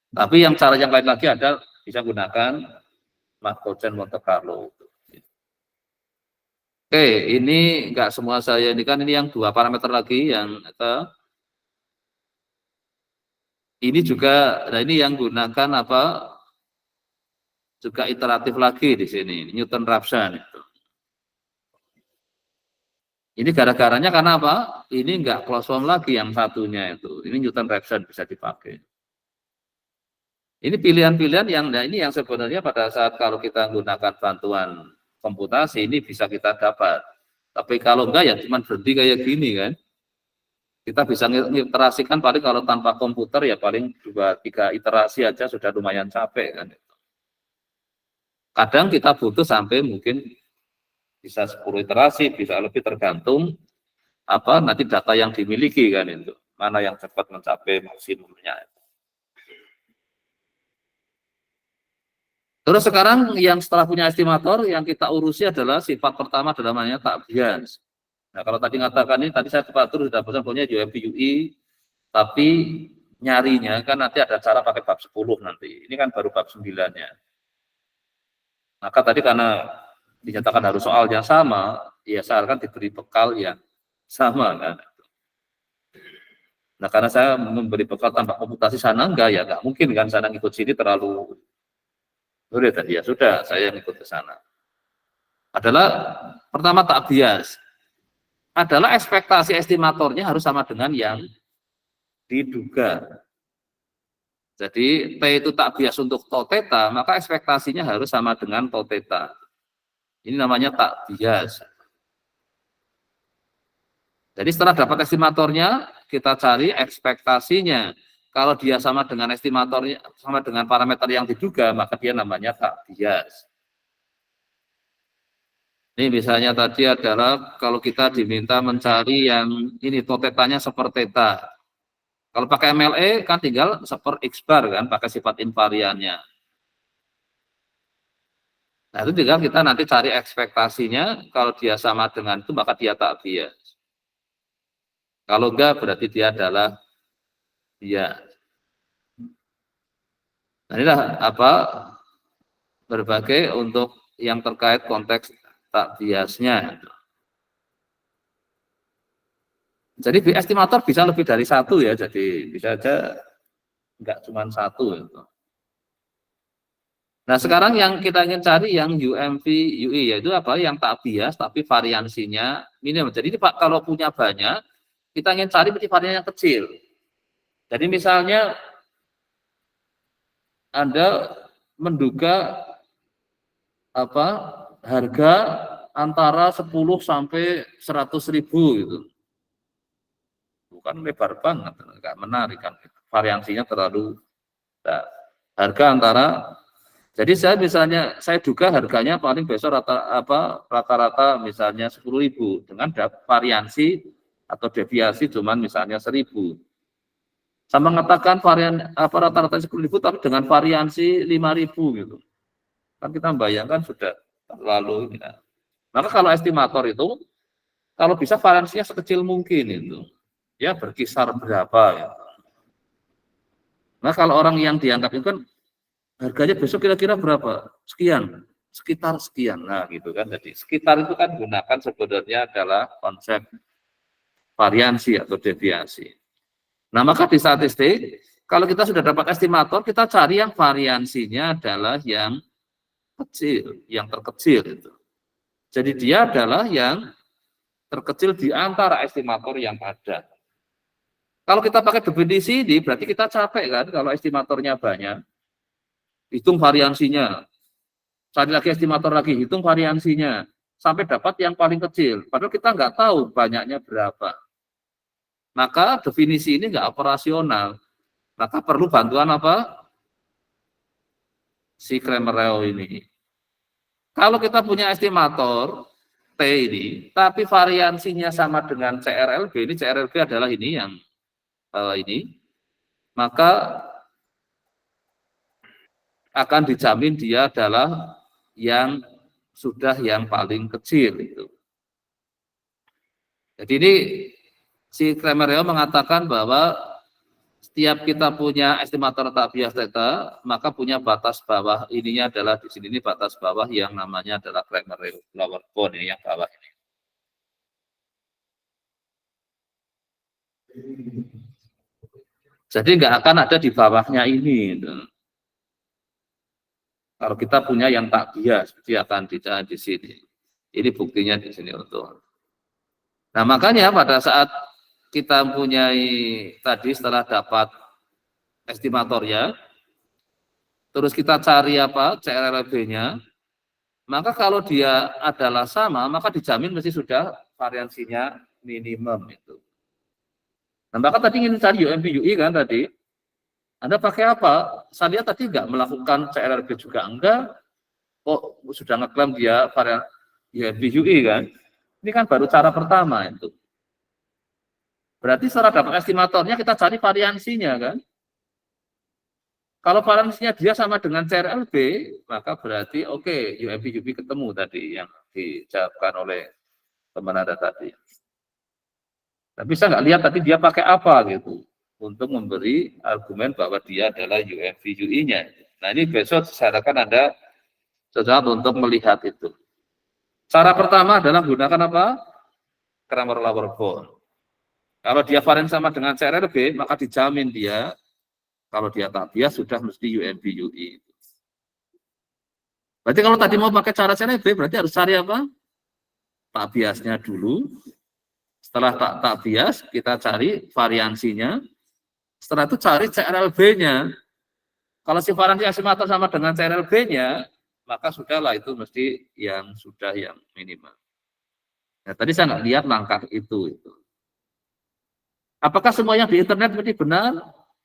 Tapi yang cara yang lain lagi ada bisa gunakan Markov-Chain Monte Carlo. Oke, ini enggak semua saya ini kan ini yang 2 parameter lagi yang ini juga, nah ini yang gunakan apa? Juga iteratif lagi di sini, Newton-Raphson itu. Ini gara-garanya karena apa? Ini enggak closed form lagi yang satunya itu. Ini Newton-Raphson bisa dipakai. Ini pilihan-pilihan yang, nah ini yang sebenarnya pada saat kalau kita menggunakan bantuan komputasi ini bisa kita dapat. Tapi kalau enggak ya cuma berhenti kayak gini kan. Kita bisa iterasikan paling kalau tanpa komputer ya paling 2-3 iterasi aja sudah lumayan capek kan. Kadang kita butuh sampai mungkin bisa 10 iterasi, bisa lebih tergantung apa nanti data yang dimiliki kan itu. Mana yang cepat mencapai maksimumnya. Terus sekarang yang setelah punya estimator yang kita urusi adalah sifat pertama adalah namanya tak bias. Nah kalau tadi ngatakan ini tadi saya atur sudah bosan punya UMP UI, tapi nyarinya kan nanti ada cara pakai bab 10 nanti. Ini kan baru bab 9-nya. Maka tadi karena dinyatakan harus soal yang sama, ya saya akan diberi bekal yang sama kan. Nah karena saya memberi bekal tanpa komputasi sana enggak ya enggak mungkin kan sana ngikut sini terlalu sulit tadi ya sudah saya ngikut ke sana. Adalah pertama tak bias. Adalah ekspektasi estimatornya harus sama dengan yang diduga. Jadi T itu tak bias untuk tau theta, maka ekspektasinya harus sama dengan tau theta. Ini namanya tak bias. Jadi setelah dapat estimatornya, kita cari ekspektasinya. Kalau dia sama dengan estimatornya, sama dengan parameter yang diduga, maka dia namanya tak bias. Ini misalnya tadi adalah kalau kita diminta mencari yang ini tau tetanya seperti theta. Kalau pakai MLE kan tinggal seper X bar kan, pakai sifat invariannya. Nah itu tinggal kita nanti cari ekspektasinya, kalau dia sama dengan itu maka dia tak bias. Kalau enggak berarti dia adalah bias. Nah inilah apa berbagai untuk yang terkait konteks tak biasnya. Jadi estimator bisa lebih dari satu ya, jadi bisa aja enggak cuma satu. Gitu. Nah sekarang yang kita ingin cari yang UMV UI yaitu apa? Yang tak bias tapi variansinya minim. Jadi Pak kalau punya banyak kita ingin cari varian yang kecil. Jadi misalnya Anda menduga apa harga antara 10 sampai 100.000 gitu. Bukan lebar banget, enggak menarik kan. Variansinya terlalu nah, harga antara jadi saya misalnya saya duga harganya paling besok rata-rata misalnya 10.000 dengan variansi atau deviasi cuman misalnya 1.000. Sama mengatakan varian rata-rata 10.000 tapi dengan variansi 5.000 gitu. Kan kita membayangkan sudah terlalu ini. Maka kalau estimator itu kalau bisa variansinya sekecil mungkin itu. Ya berkisar berapa ya. Nah kalau orang yang dianggap itu kan harganya besok kira-kira berapa? Sekian, sekitar sekian. Nah gitu kan. Jadi sekitar itu kan gunakan sebenarnya adalah konsep variansi atau deviasi. Nah maka di statistik kalau kita sudah dapat estimator kita cari yang variansinya adalah yang kecil, yang terkecil itu. Jadi dia adalah yang terkecil di antara estimator yang ada. Kalau kita pakai definisi ini berarti kita capek kan kalau estimatornya banyak. Hitung variansinya. Cari lagi estimator lagi, hitung variansinya. Sampai dapat yang paling kecil. Padahal kita nggak tahu banyaknya berapa. Maka definisi ini nggak operasional. Maka perlu bantuan apa? Si Cramer-Rao ini. Kalau kita punya estimator T ini, tapi variansinya sama dengan CRLB, ini CRLB adalah ini yang ini, maka akan dijamin dia adalah yang sudah yang paling kecil itu. Jadi ini si Cramer-Rao mengatakan bahwa setiap kita punya estimator tak bias theta, maka punya batas bawah. Ininya adalah di sini ini batas bawah yang namanya adalah Kramer-Lower bound, ini yang bawah ini. Jadi nggak akan ada di bawahnya ini. Kalau kita punya yang tak bias, dia akan di sini. Ini buktinya di sini untuk. Nah makanya pada saat kita mempunyai tadi setelah dapat estimatornya, terus kita cari apa CRLB-nya, maka kalau dia adalah sama, maka dijamin mesti sudah variansinya minimum itu. Nah maka tadi ingin cari UMP UI kan tadi, Anda pakai apa? Saya lihat tadi nggak melakukan CRLB juga enggak, kok sudah ngeklaim dia varian UMP UI kan? Ini kan baru cara pertama itu. Berarti setelah dapat estimatornya kita cari variansinya kan. Kalau variansinya dia sama dengan CRLB, maka berarti oke, UMP UB ketemu tadi yang dijawabkan oleh teman Anda tadi. Tapi saya nggak lihat tadi dia pakai apa gitu untuk memberi argumen bahwa dia adalah UMP UI-nya. Nah ini besok saya harapkan Anda sesuatu untuk melihat itu. Cara pertama adalah gunakan apa? Kramer-Lower bound. Kalau dia varian sama dengan CRLB, maka dijamin dia, kalau dia tak bias, sudah mesti UMP UI. Berarti kalau tadi mau pakai cara CRLB, berarti harus cari apa? Tak biasnya dulu. Setelah tak bias, kita cari variansinya. Setelah itu cari CRLB-nya. Kalau si variansi estimator sama dengan CRLB-nya, maka sudahlah itu mesti yang sudah yang minimal. Nah, tadi saya nggak lihat langkah itu. Apakah semua yang di internet mesti benar?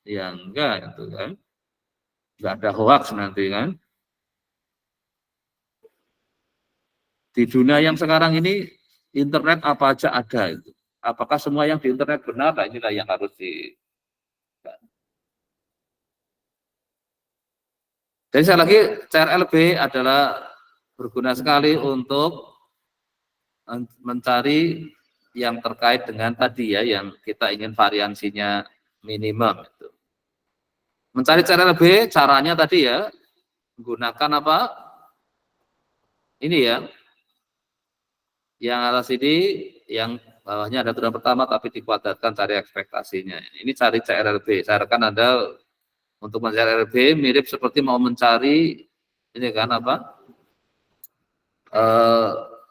Ya enggak itu kan. Enggak ada hoax nanti kan. Di dunia yang sekarang ini internet apa aja ada itu. Apakah semua yang di internet benar? Nah, inilah yang harus di. Jadi saya lagi CRLB adalah berguna sekali untuk mencari yang terkait dengan tadi ya, yang kita ingin variansinya minimum itu. Mencari CRLB caranya tadi ya, menggunakan apa? Ini ya, yang atas ini, yang bawahnya ada turunan pertama tapi dikuadratkan cari ekspektasinya. Ini cari CRLB. Saya harapkan Anda untuk mencari CRLB mirip seperti mau mencari ini kan apa?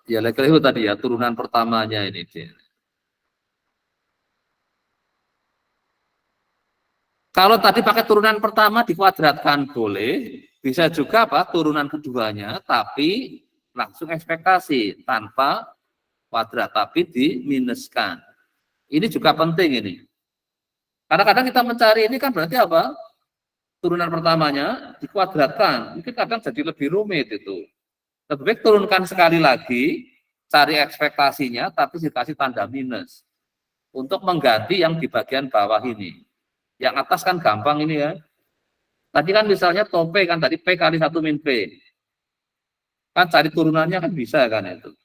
Ya likelihood tadi ya, turunan pertamanya ini. Kalau tadi pakai turunan pertama dikuadratkan boleh, bisa juga apa? Turunan keduanya, tapi langsung ekspektasi tanpa kuadrat, tapi diminuskan. Ini juga penting ini. Kadang-kadang kita mencari ini kan berarti apa? Turunan pertamanya dikuadratkan, mungkin kadang jadi lebih rumit itu. Lebih baik turunkan sekali lagi, cari ekspektasinya, tapi dikasih tanda minus. Untuk mengganti yang di bagian bawah ini. Yang atas kan gampang ini ya. Tadi kan misalnya tope kan, tadi P kali 1 min P. Kan cari turunannya kan bisa kan itu.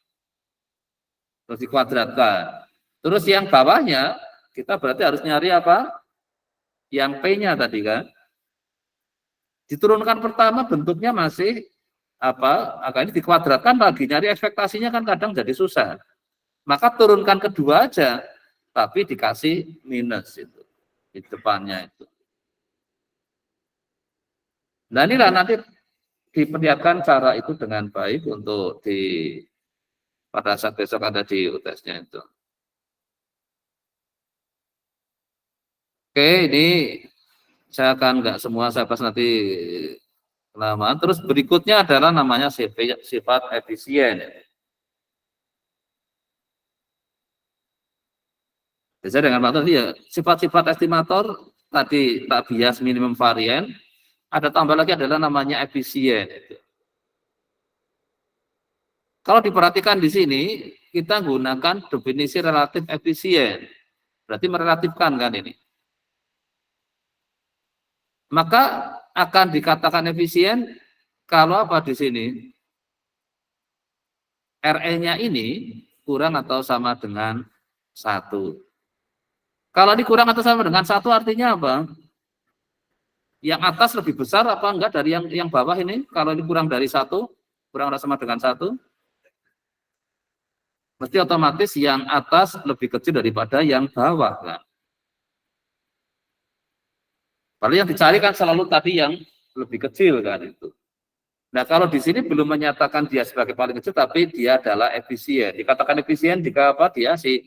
Terus dikuadratkan. Terus yang bawahnya, kita berarti harus nyari apa? Yang P-nya tadi kan. Diturunkan pertama bentuknya masih apa, ini dikuadratkan lagi, nyari ekspektasinya kan kadang jadi susah. Maka turunkan kedua aja, tapi dikasih minus itu di depannya itu. Nah inilah nanti diperlihatkan cara itu dengan baik untuk pada saat besok ada di UTS-nya itu. Oke, ini saya akan nggak semua saya bahas nanti kelamaan. Terus berikutnya adalah namanya sifat efisien. Bisa dengan materi ya, sifat-sifat estimator tadi tak bias minimum varian, ada tambah lagi adalah namanya efisien. Kalau diperhatikan di sini, kita gunakan definisi relatif efisien. Berarti merelatifkan kan ini. Maka akan dikatakan efisien kalau apa di sini? RE-nya ini kurang atau sama dengan 1. Kalau ini kurang atau sama dengan 1 artinya apa? Yang atas lebih besar apa enggak dari yang bawah ini? Kalau ini kurang dari 1, kurang atau sama dengan 1, mesti otomatis yang atas lebih kecil daripada yang bawah kan? Padahal yang dicari kan selalu tadi yang lebih kecil kan itu. Nah, kalau di sini belum menyatakan dia sebagai paling kecil, tapi dia adalah efisien. Dikatakan efisien jika apa? Dia si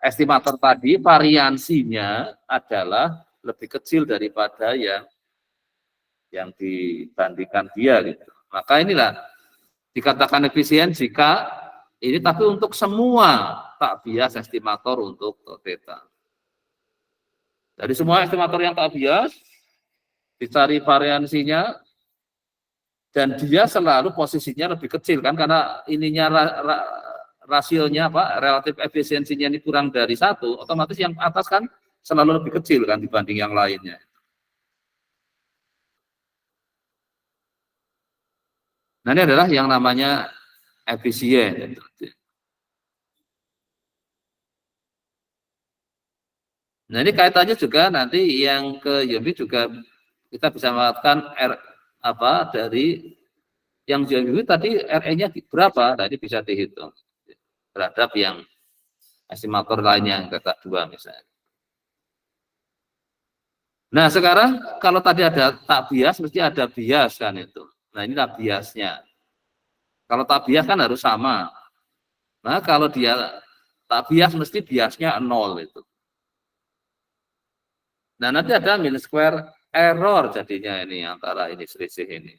estimator tadi variansinya adalah lebih kecil daripada yang dibandingkan dia gitu. Maka inilah dikatakan efisien jika ini tapi untuk semua tak bias estimator untuk theta. Dari semua estimator yang tak bias dicari variansinya dan dia selalu posisinya lebih kecil kan karena ininya rasionya apa relatif efisiensinya ini kurang dari 1, otomatis yang atas kan selalu lebih kecil kan dibanding yang lainnya. Nah, ini adalah yang namanya efisien. Nah, ini kaitannya juga nanti yang ke UMI juga kita bisa mengatakan dari yang UMI tadi RE-nya berapa, tadi bisa dihitung terhadap yang estimator lainnya yang kata 2 misalnya. Nah, sekarang kalau tadi ada tak bias, mesti ada bias kan itu. Nah, inilah biasnya. Kalau tak bias kan harus sama. Nah, kalau dia tak bias, mesti biasnya 0 itu. Nah, nanti ada mean square error jadinya ini antara ini selisih ini.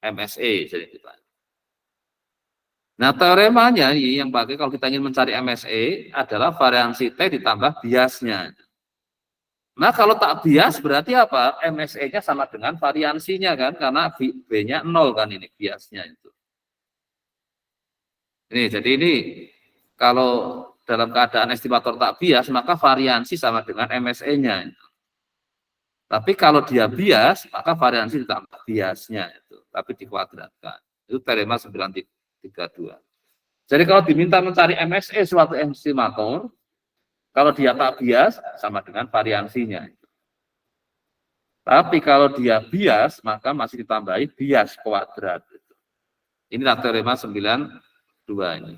MSE jadi kita. Nah, teoremanya ini yang pakai kalau kita ingin mencari MSE adalah variansi T ditambah biasnya. Nah, kalau tak bias berarti apa? MSE-nya sama dengan variansinya kan, karena B-nya 0 kan ini biasnya itu. Ini, jadi ini kalau dalam keadaan estimator tak bias, maka variansi sama dengan MSE-nya. Tapi kalau dia bias, maka variansi ditambah biasnya itu, tapi dikuadratkan. Itu teorema 932. Jadi kalau diminta mencari MSE suatu estimator, kalau dia tak bias, sama dengan variansinya. Tapi kalau dia bias, maka masih ditambahi bias kuadrat. Inilah teorema 92 ini.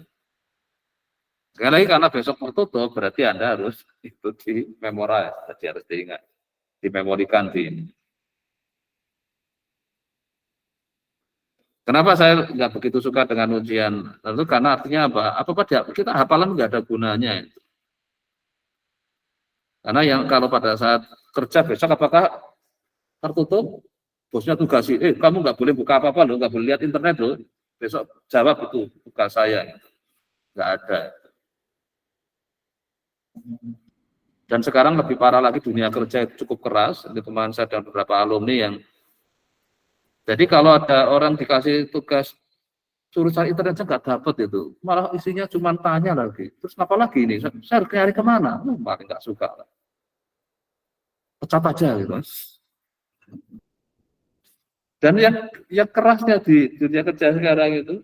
Sekali lagi karena besok tertutup, berarti Anda harus itu di memorize, jadi harus diingat, dimemorikan di ini. Kenapa saya nggak begitu suka dengan ujian? Lalu karena artinya apa? Apa kita hafalan nggak ada gunanya itu. Karena yang kalau pada saat kerja besok apakah tertutup? Bosnya tugasi, kamu nggak boleh buka apa-apa loh, nggak boleh lihat internet loh. Besok jawab itu tugas saya. Nggak ada. Dan sekarang lebih parah lagi dunia kerja cukup keras. Ini teman saya dan beberapa alumni yang jadi kalau ada orang dikasih tugas suruh cari internet saya nggak dapat itu, malah isinya cuma tanya lagi. Terus apa lagi ini? Saya harus cari kemana? Paling nggak suka. Pecat aja gitu. Dan yang kerasnya di dunia kerja sekarang itu,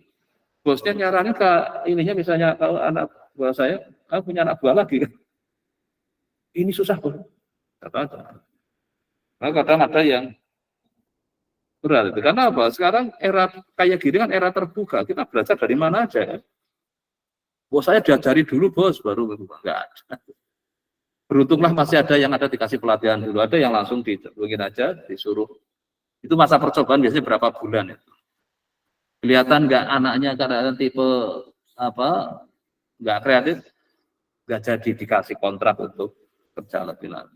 bosnya nyaranin ke ininya misalnya kalau anak buah saya, kamu punya anak buah lagi. Ini susah kok. Kata-kata. Nah, kadang ada yang berat itu. Karena apa? Sekarang era kayak gini kan era terbuka. Kita belajar dari mana aja kan. Bos saya diajari dulu bos, baru enggak ada. Beruntunglah masih ada yang ada dikasih pelatihan dulu, ada yang langsung dicemplungin aja, disuruh. Itu masa percobaan biasanya berapa bulan itu. Kelihatan enggak anaknya karena tipe apa? Enggak kreatif, enggak jadi dikasih kontrak untuk kerja lebih lama.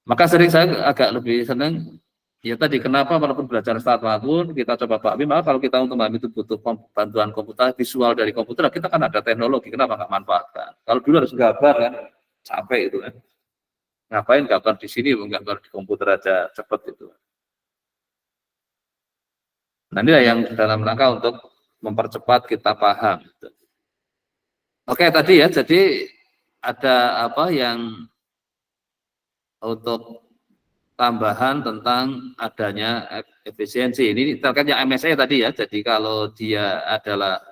Maka sering saya agak lebih senang, ya tadi kenapa walaupun belajar start pun kita coba pahami, maka kalau kita untuk memahami itu butuh bantuan komputer, visual dari komputer, kita kan ada teknologi, kenapa nggak manfaatkan? Kalau dulu harus gambar kan, capek itu kan. Ngapain gambar di sini, gambar di komputer aja cepet itu. Nah ini yang dalam rangka untuk mempercepat kita paham. Oke tadi ya, jadi ada apa yang untuk tambahan tentang adanya efisiensi. Ini terkait yang MSE tadi ya. Jadi kalau dia adalah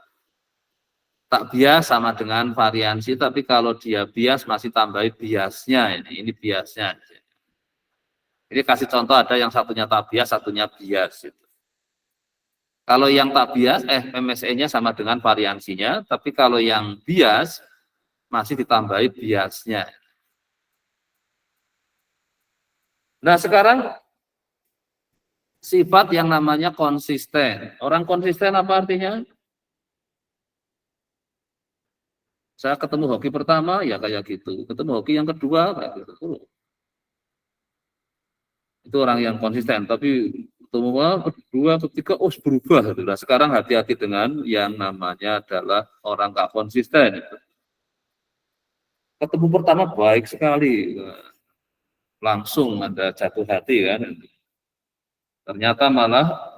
Tak bias sama dengan variansi, tapi kalau dia bias masih tambahin biasnya ini biasnya. Ini kasih contoh ada yang satunya tak bias, satunya bias. Gitu. Kalau yang tak bias, MSE-nya sama dengan variansinya, tapi kalau yang bias masih ditambahi biasnya. Nah sekarang sifat yang namanya konsisten. Orang konsisten apa artinya? Saya ketemu hoki pertama, ya kayak gitu. Ketemu hoki yang kedua, kayak gitu. Itu orang yang konsisten. Tapi ketemu kedua, ketiga, berubah. Nah, sekarang hati-hati dengan yang namanya adalah orang nggak konsisten. Ketemu pertama baik sekali. Langsung ada jatuh hati kan. Ternyata malah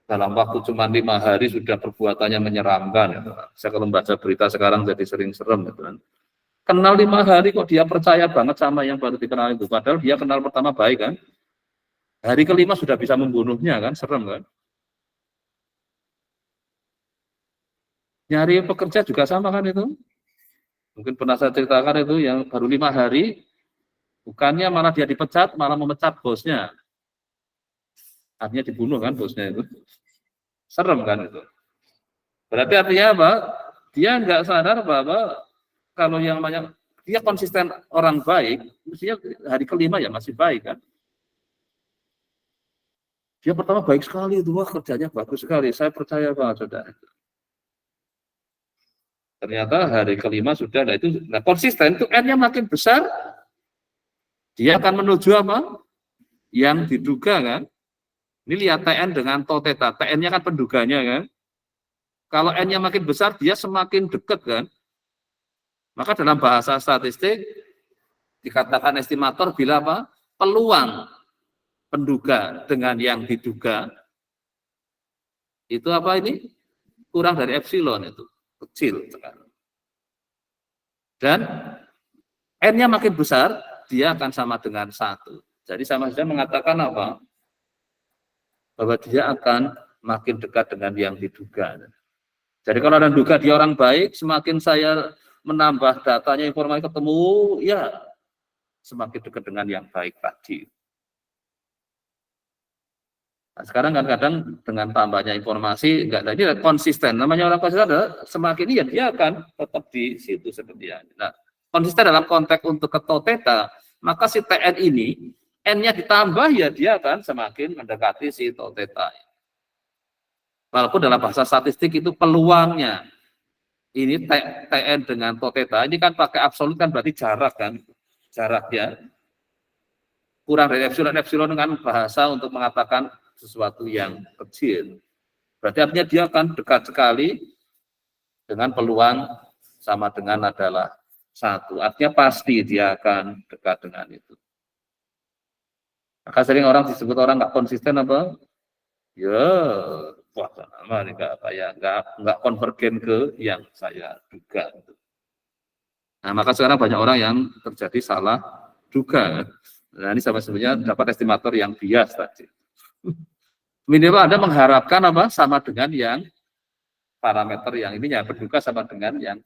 dalam waktu cuma 5 hari sudah perbuatannya menyeramkan. Gitu. Saya kalau baca berita sekarang jadi sering serem. Gitu kan. Kenal 5 hari kok dia percaya banget sama yang baru dikenal itu. Padahal dia kenal pertama baik kan. Hari kelima sudah bisa membunuhnya kan, serem kan. Nyari pekerja juga sama kan itu. Mungkin pernah saya ceritakan itu yang baru 5 hari, bukannya malah dia dipecat, malah memecat bosnya. Artinya dibunuh kan bosnya itu. Serem kan itu. Berarti artinya apa? Dia nggak sadar bahwa kalau yang namanya dia konsisten orang baik, mestinya hari kelima ya masih baik kan. Dia pertama baik sekali itu, wah kerjanya bagus sekali, saya percaya banget saudara. Ternyata hari kelima sudah, nah konsisten itu N-nya makin besar, dia akan menuju apa? Yang diduga kan. Ini lihat TN dengan tau theta, TN-nya kan penduganya kan. Kalau N-nya makin besar, dia semakin dekat kan. Maka dalam bahasa statistik dikatakan estimator bila apa? Peluang penduga dengan yang diduga itu apa ini? Kurang dari epsilon itu, kecil sekarang. Dan N-nya makin besar, dia akan sama dengan 1. Jadi sama saja mengatakan apa? Bahwa dia akan makin dekat dengan yang diduga. Jadi kalau ada duga dia orang baik, semakin saya menambah datanya, informasi ketemu, ya semakin dekat dengan yang baik tadi. Nah, sekarang kan kadang dengan tambahnya informasi, enggak ada, ini konsisten. Namanya orang konsisten adalah semakin ya dia akan tetap di situ seperti ini. Nah, konsisten dalam konteks untuk ke tau theta, maka si TN ini N-nya ditambah ya dia akan semakin mendekati si tau theta. Walaupun dalam bahasa statistik itu peluangnya. Ini TN dengan tau theta, ini kan pakai absolut kan berarti jarak kan. Jaraknya kurang dari epsilon dengan bahasa untuk mengatakan sesuatu yang kecil. Berarti artinya dia akan dekat sekali dengan peluang sama dengan adalah 1. Artinya pasti dia akan dekat dengan itu. Maka sering orang disebut orang nggak konsisten apa? Ya, wah, nama nggak kayak nggak konvergen ke yang saya duga. Nah, maka sekarang banyak orang yang terjadi salah duga. Nah, ini sama sebenarnya dapat estimator yang bias tadi. Minimal Anda mengharapkan apa? Sama dengan yang parameter yang ini yang berduga sama dengan yang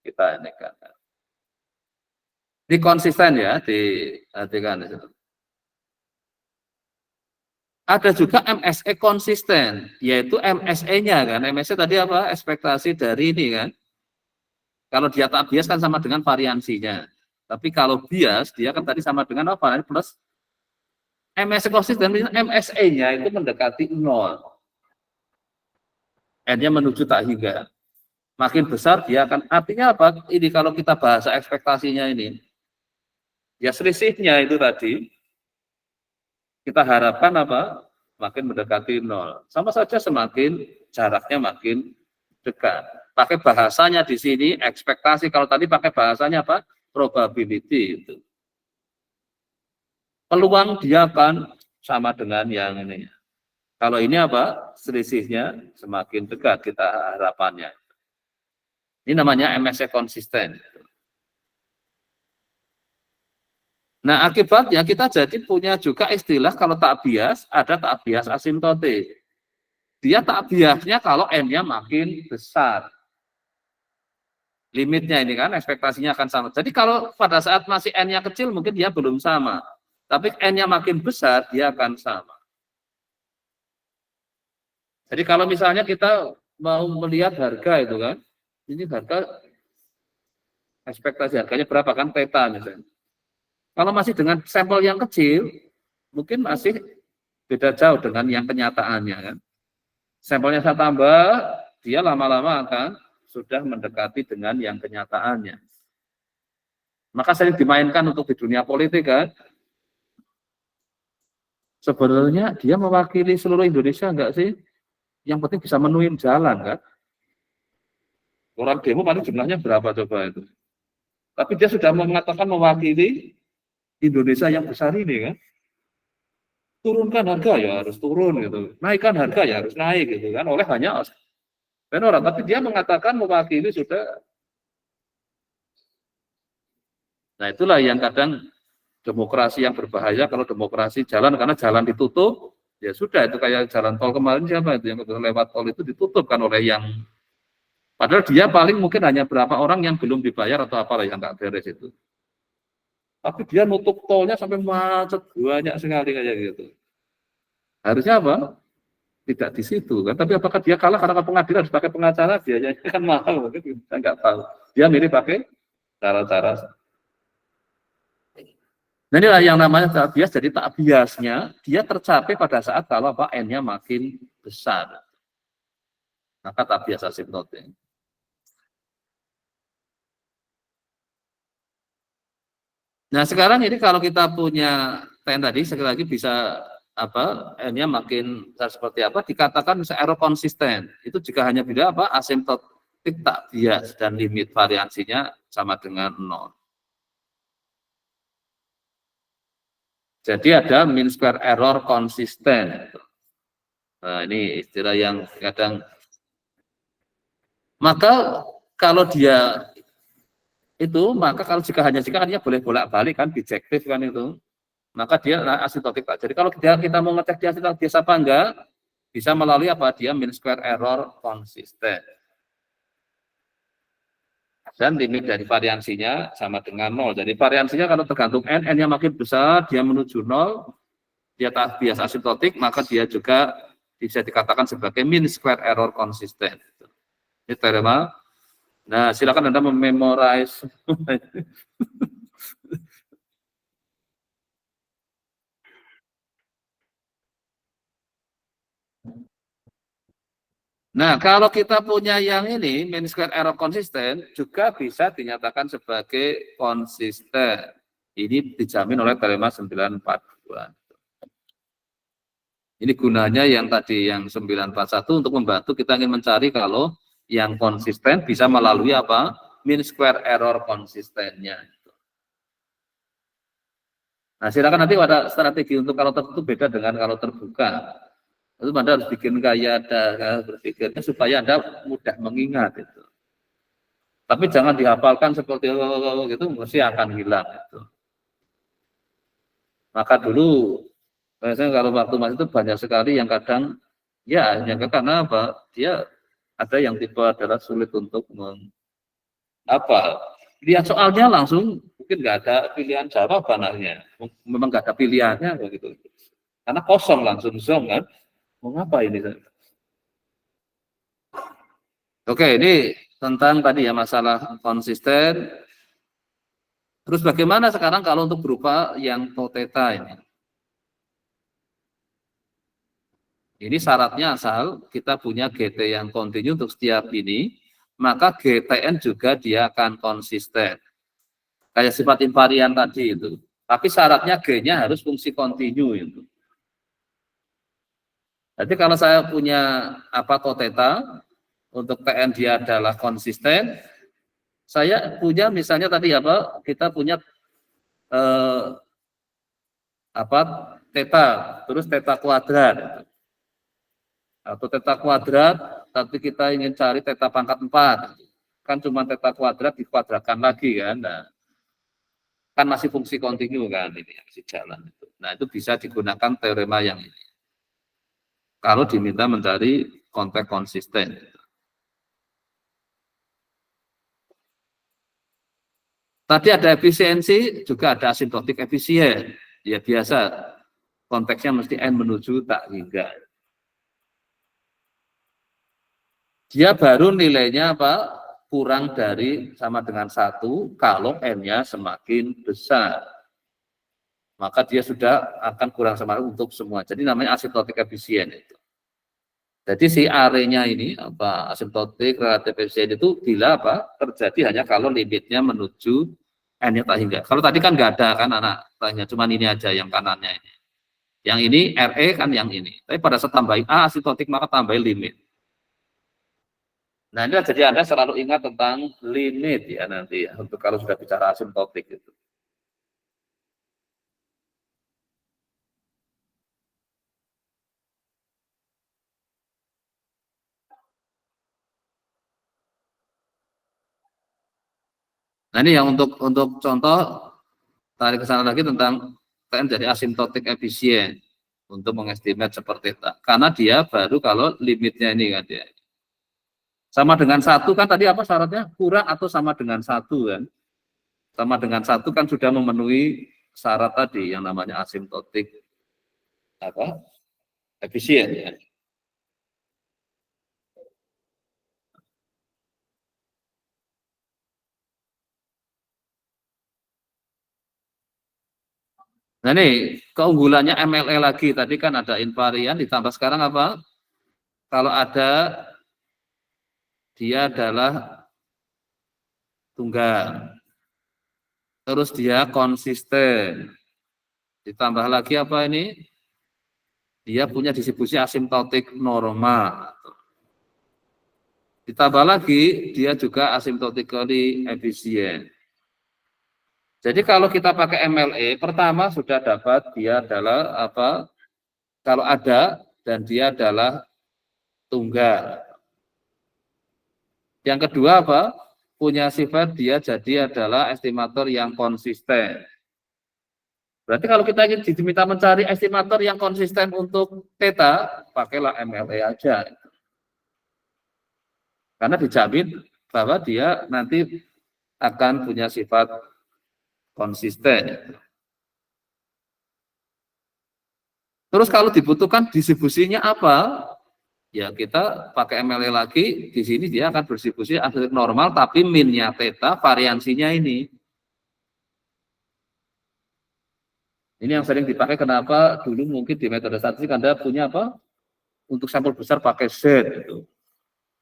kita ini kan. Ini konsisten ya diartikan itu. Ada juga MSE konsisten, yaitu MSE-nya kan. MSE tadi apa? Ekspektasi dari ini kan. Kalau dia tak bias kan sama dengan variansinya. Tapi kalau bias, dia kan tadi sama dengan apa? Plus MSE konsisten, MSE-nya itu mendekati 0. N-nya menuju tak hingga. Makin besar dia akan, artinya apa? Ini kalau kita bahasa ekspektasinya ini. Ya selisihnya itu tadi. Kita harapkan apa? Makin mendekati 0. Sama saja semakin jaraknya makin dekat. Pakai bahasanya di sini ekspektasi. Kalau tadi pakai bahasanya apa? Probability itu. Peluang dia akan sama dengan yang ini. Kalau ini apa? Selisihnya semakin dekat kita harapannya. Ini namanya MSE konsisten. Nah, akibatnya kita jadi punya juga istilah kalau tak bias, ada tak bias asimptotik. dia tak biasnya kalau n-nya makin besar. Limitnya ini kan ekspektasinya akan sama. Jadi kalau pada saat masih n-nya kecil mungkin dia belum sama. Tapi n-nya makin besar dia akan sama. Jadi kalau misalnya kita mau melihat harga itu kan, ini harga ekspektasi harganya berapa kan theta misalnya. Kalau masih dengan sampel yang kecil, mungkin masih beda jauh dengan yang kenyataannya kan. Sampelnya saya tambah, dia lama-lama akan sudah mendekati dengan yang kenyataannya. Maka sering dimainkan untuk di dunia politik kan. Sebenarnya dia mewakili seluruh Indonesia enggak sih? Yang penting bisa menuin jalan kan. Orang demo paling jumlahnya berapa coba itu. Tapi dia sudah mengatakan mewakili Indonesia yang besar ini kan. Turunkan harga ya harus turun gitu. Naikkan harga ya harus naik gitu kan. Oleh hanya orang, tapi dia mengatakan mewakili sudah. Nah itulah yang kadang demokrasi yang berbahaya kalau demokrasi jalan karena jalan ditutup, ya sudah itu kayak jalan tol kemarin siapa itu yang lewat tol itu ditutup kan oleh yang padahal dia paling mungkin hanya berapa orang yang belum dibayar atau apalah yang nggak beres itu. Tapi dia nutup tolnya sampai macet banyak sekali kayak gitu. Harusnya apa? Tidak di situ kan, tapi apakah dia kalah karena pengadilan harus pakai pengacara, biayanya kan mahal, mungkin kita nggak tahu. Dia milih pakai cara-cara. Nah inilah yang namanya tak bias, jadi tak biasnya dia tercapai pada saat kalau apa n-nya makin besar. Maka tak bias asimptotik. Nah sekarang ini kalau kita punya TN tadi, sekali lagi bisa apa n-nya makin besar seperti apa dikatakan bisa error konsisten itu jika hanya beda apa asimptotik tak bias dan limit variansinya sama dengan 0. Jadi ada mean square error konsisten. Nah, ini istilah yang kadang maka kalau dia itu maka kalau jika hanya boleh bolak-balik kan bijektif kan itu. Maka dia asimptotik. Jadi kalau kita mau ngecek dia asimptotik biasa apa enggak, bisa melalui apa dia mean square error konsisten. Dan limit dari variansinya sama dengan 0. Jadi variansinya kalau tergantung n-nya makin besar, dia menuju 0, dia tak bias asimptotik, maka dia juga bisa dikatakan sebagai mean square error konsisten. Ini teorema. Nah, silakan Anda mememorize. Nah, kalau kita punya yang ini, mean square error konsisten, juga bisa dinyatakan sebagai konsisten. Ini dijamin oleh teorema 942. Ini gunanya yang tadi, yang 941, untuk membantu kita ingin mencari kalau yang konsisten bisa melalui apa? Mean square error konsistennya. Nah, silakan nanti ada strategi untuk kalau tertutup beda dengan kalau terbuka. Itu Anda harus bikin kayak ada berpikirnya supaya Anda mudah mengingat itu. Tapi jangan dihafalkan seperti gitu, mesti akan hilang itu. Maka dulu, biasanya kalau waktu masih itu banyak sekali yang kadang, ya hanya karena apa? Dia ada yang tipe adalah sulit untuk lihat soalnya langsung mungkin nggak ada pilihan jawaban akhirnya. Memang nggak ada pilihannya begitu. Karena kosong langsung zong kan. Mau ngapa ini? Oke, ini tentang tadi ya masalah konsisten. Terus bagaimana sekarang kalau untuk berupa yang tau theta ini? Ini syaratnya asal kita punya GT yang kontinu untuk setiap ini, maka GTN juga dia akan konsisten. Kayak sifat invarian tadi itu. Tapi syaratnya G-nya harus fungsi kontinu itu. Jadi kalau saya punya apa tau theta, untuk TN dia adalah konsisten, saya punya misalnya tadi apa, kita punya theta, terus theta kuadrat. Atau theta kuadrat, tapi kita ingin cari theta pangkat 4. Kan cuma theta kuadrat dikuadratkan lagi kan. Nah, kan masih fungsi kontinu kan ini yang masih jalan itu. Nah, itu bisa digunakan teorema yang ini. kalau diminta mencari konteks konsisten. Tadi ada efisiensi, juga ada asimptotik efisien. Ya biasa, konteksnya mesti N menuju tak hingga. Dia baru nilainya apa? Kurang dari sama dengan 1 kalau N-nya semakin besar. Maka dia sudah akan kurang sama untuk semua. Jadi namanya asimptotik efisien itu. Jadi si arenya ini apa asimptotik relatif efisien itu bila apa terjadi hanya kalau limitnya menuju N-nya tak hingga. Kalau tadi kan nggak ada kan anak tanya, cuma ini aja yang kanannya ini. Yang ini RE kan yang ini. Tapi pada saat tambahin A asimptotik maka tambahin limit. Nah ini jadi Anda selalu ingat tentang limit ya nanti ya, untuk kalau sudah bicara asimptotik itu. Nah ini yang untuk contoh tarik ke sana lagi tentang TN jadi asimptotik efisien untuk mengestimate seperti itu. Karena dia baru kalau limitnya ini kan dia. Sama dengan 1 kan tadi apa syaratnya? Kurang atau sama dengan 1 kan? Sama dengan 1 kan sudah memenuhi syarat tadi yang namanya asimptotik apa? Efisien ya. Nah ini keunggulannya MLE lagi, tadi kan ada invarian ditambah sekarang apa? Kalau ada dia adalah tunggal, terus dia konsisten, ditambah lagi apa ini? Dia punya distribusi asimptotik normal, ditambah lagi dia juga asymptotically efisien. Jadi kalau kita pakai MLE, pertama sudah dapat dia adalah apa? Kalau ada dan dia adalah tunggal. Yang kedua apa? Punya sifat dia jadi adalah estimator yang konsisten. Berarti kalau kita ingin diminta mencari estimator yang konsisten untuk theta, pakailah MLE aja. Karena dijamin bahwa dia nanti akan punya sifat konsisten. Terus kalau dibutuhkan distribusinya apa? Ya kita pakai MLE lagi, di sini dia akan berdistribusi asimptotik normal, tapi minnya theta, variansinya ini. Ini yang sering dipakai, kenapa dulu mungkin di metode statistik Anda punya apa? Untuk sampel besar pakai Z, gitu.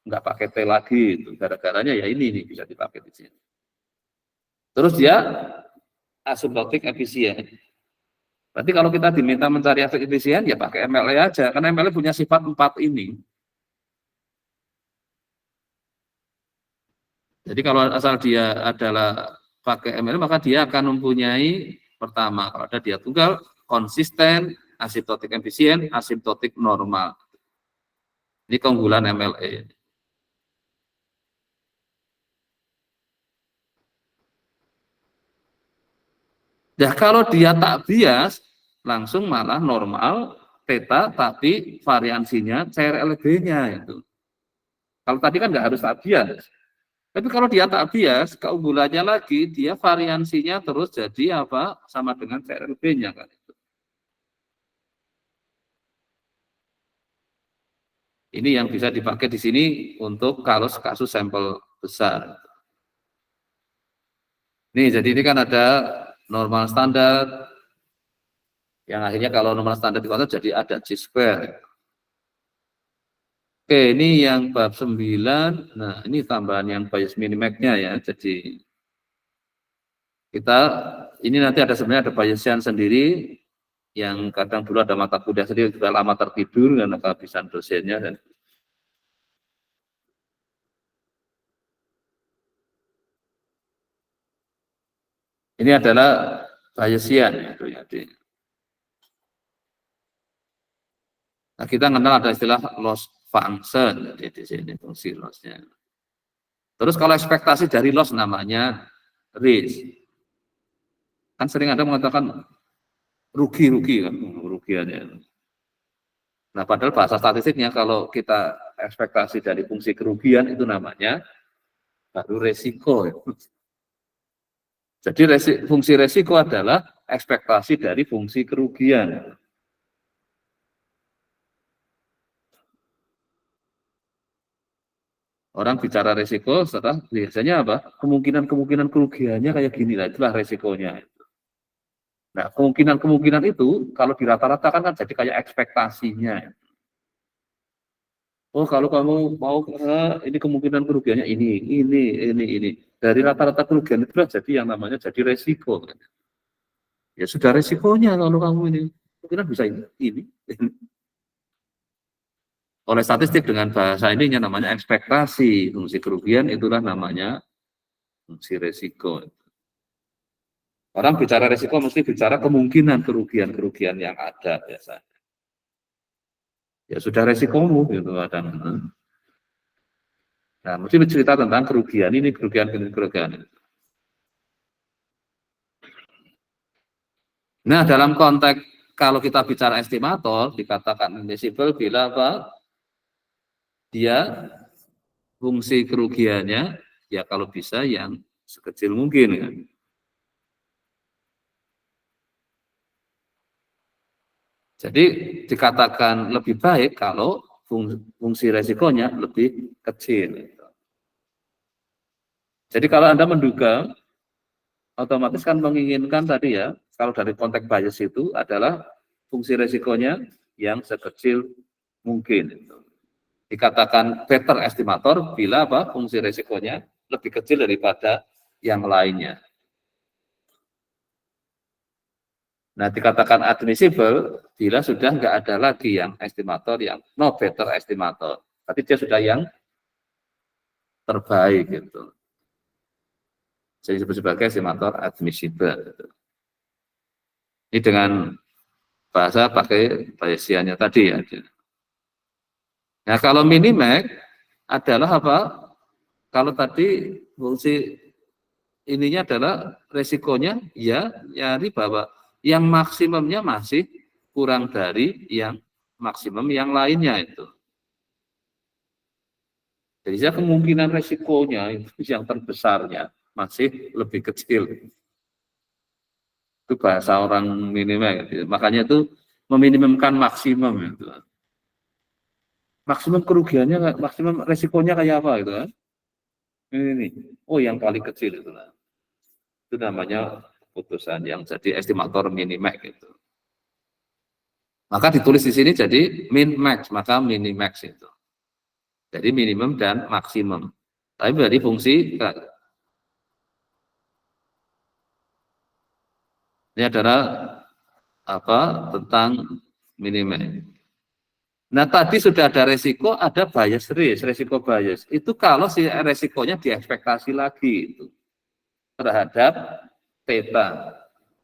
Nggak pakai T lagi, itu gara-garanya ya ini bisa dipakai di sini. Terus dia asimptotik efisien. Berarti kalau kita diminta mencari efek efisien, ya pakai MLE aja, karena MLE punya sifat 4 ini. Jadi kalau asal dia adalah pakai MLE, maka dia akan mempunyai pertama, kalau ada dia tunggal, konsisten, asimptotik efisien, asimptotik normal. Ini keunggulan MLE. Nah kalau dia tak bias, langsung malah normal, theta, tapi variansinya CRLB-nya itu. Kalau tadi kan nggak harus tak bias. Tapi kalau dia tak bias, keunggulannya lagi, dia variansinya terus jadi apa? Sama dengan CRLB-nya kan itu. Ini yang bisa dipakai di sini untuk kalau kasus sampel besar. Nih, jadi ini kan ada normal standar, yang akhirnya kalau normal standar di konten jadi ada G-square. Oke, ini yang bab 9. Nah, ini tambahan yang bias minimax-nya ya. Jadi kita ini nanti ada sebenarnya ada biasian sendiri yang kadang dulu ada mata kuliah sendiri juga lama tertidur karena kehabisan dosennya dan ini adalah Bayesian itu ya. Nah, kita kenal ada istilah loss function di sini fungsi lossnya. Terus kalau ekspektasi dari loss namanya risk. Kan sering ada mengatakan rugi kan, kerugiannya. Nah, padahal bahasa statistiknya kalau kita ekspektasi dari fungsi kerugian itu namanya baru resiko. Jadi fungsi resiko adalah ekspektasi dari fungsi kerugian. Orang bicara resiko, setelah biasanya apa? Kemungkinan kerugiannya kayak gini lah, itulah resikonya. Nah, kemungkinan itu kalau dirata-ratakan kan jadi kayak ekspektasinya. Oh, kalau kamu mau ini kemungkinan kerugiannya ini. Dari rata-rata kerugian itu jadi yang namanya jadi resiko. Ya sudah resikonya kalau kamu ini kemungkinan bisa ini. Oleh statistik dengan bahasa ininya namanya ekspektasi fungsi kerugian, itulah namanya fungsi resiko. Orang bicara resiko mesti bicara kemungkinan kerugian yang ada biasanya. Ya sudah resikomu gitu kadang. Nah, mesti bercerita tentang kerugian ini, kerugian. Nah, dalam konteks kalau kita bicara estimator dikatakan invisible bila apa? Dia fungsi kerugiannya ya kalau bisa yang sekecil mungkin kan. Jadi dikatakan lebih baik kalau fungsi resikonya lebih kecil. Jadi kalau Anda menduga, otomatis kan menginginkan tadi ya, kalau dari konteks bias itu adalah fungsi resikonya yang sekecil mungkin. Dikatakan better estimator bila apa fungsi resikonya lebih kecil daripada yang lainnya. Nah, dikatakan admissible bila sudah nggak ada lagi yang estimator yang no better estimator. Tapi dia sudah yang terbaik gitu. Jadi disebut sebagai estimator admissible. Ini dengan bahasa pakai Bayesiannya tadi ya. Nah, kalau minimax adalah apa? Kalau tadi fungsi ininya adalah resikonya ya nyari bahwa yang maksimumnya masih kurang dari yang maksimum yang lainnya itu. Jadi kemungkinan resikonya itu yang terbesarnya masih lebih kecil. Itu bahasa orang minimal. Gitu. Makanya itu meminimumkan maksimum. Gitu. Maksimum kerugiannya, maksimum resikonya kayak apa gitu kan? Ini. Oh, yang paling kecil itu lah. Itu namanya putusan yang jadi estimator minimax gitu. Maka ditulis di sini jadi min max, maka minimax itu. Jadi minimum dan maksimum. Tapi dari fungsi ini adalah apa tentang minimax. Nah, tadi sudah ada resiko, ada bias risk, resiko bias. Itu kalau si resikonya diekspektasi lagi itu terhadap theta.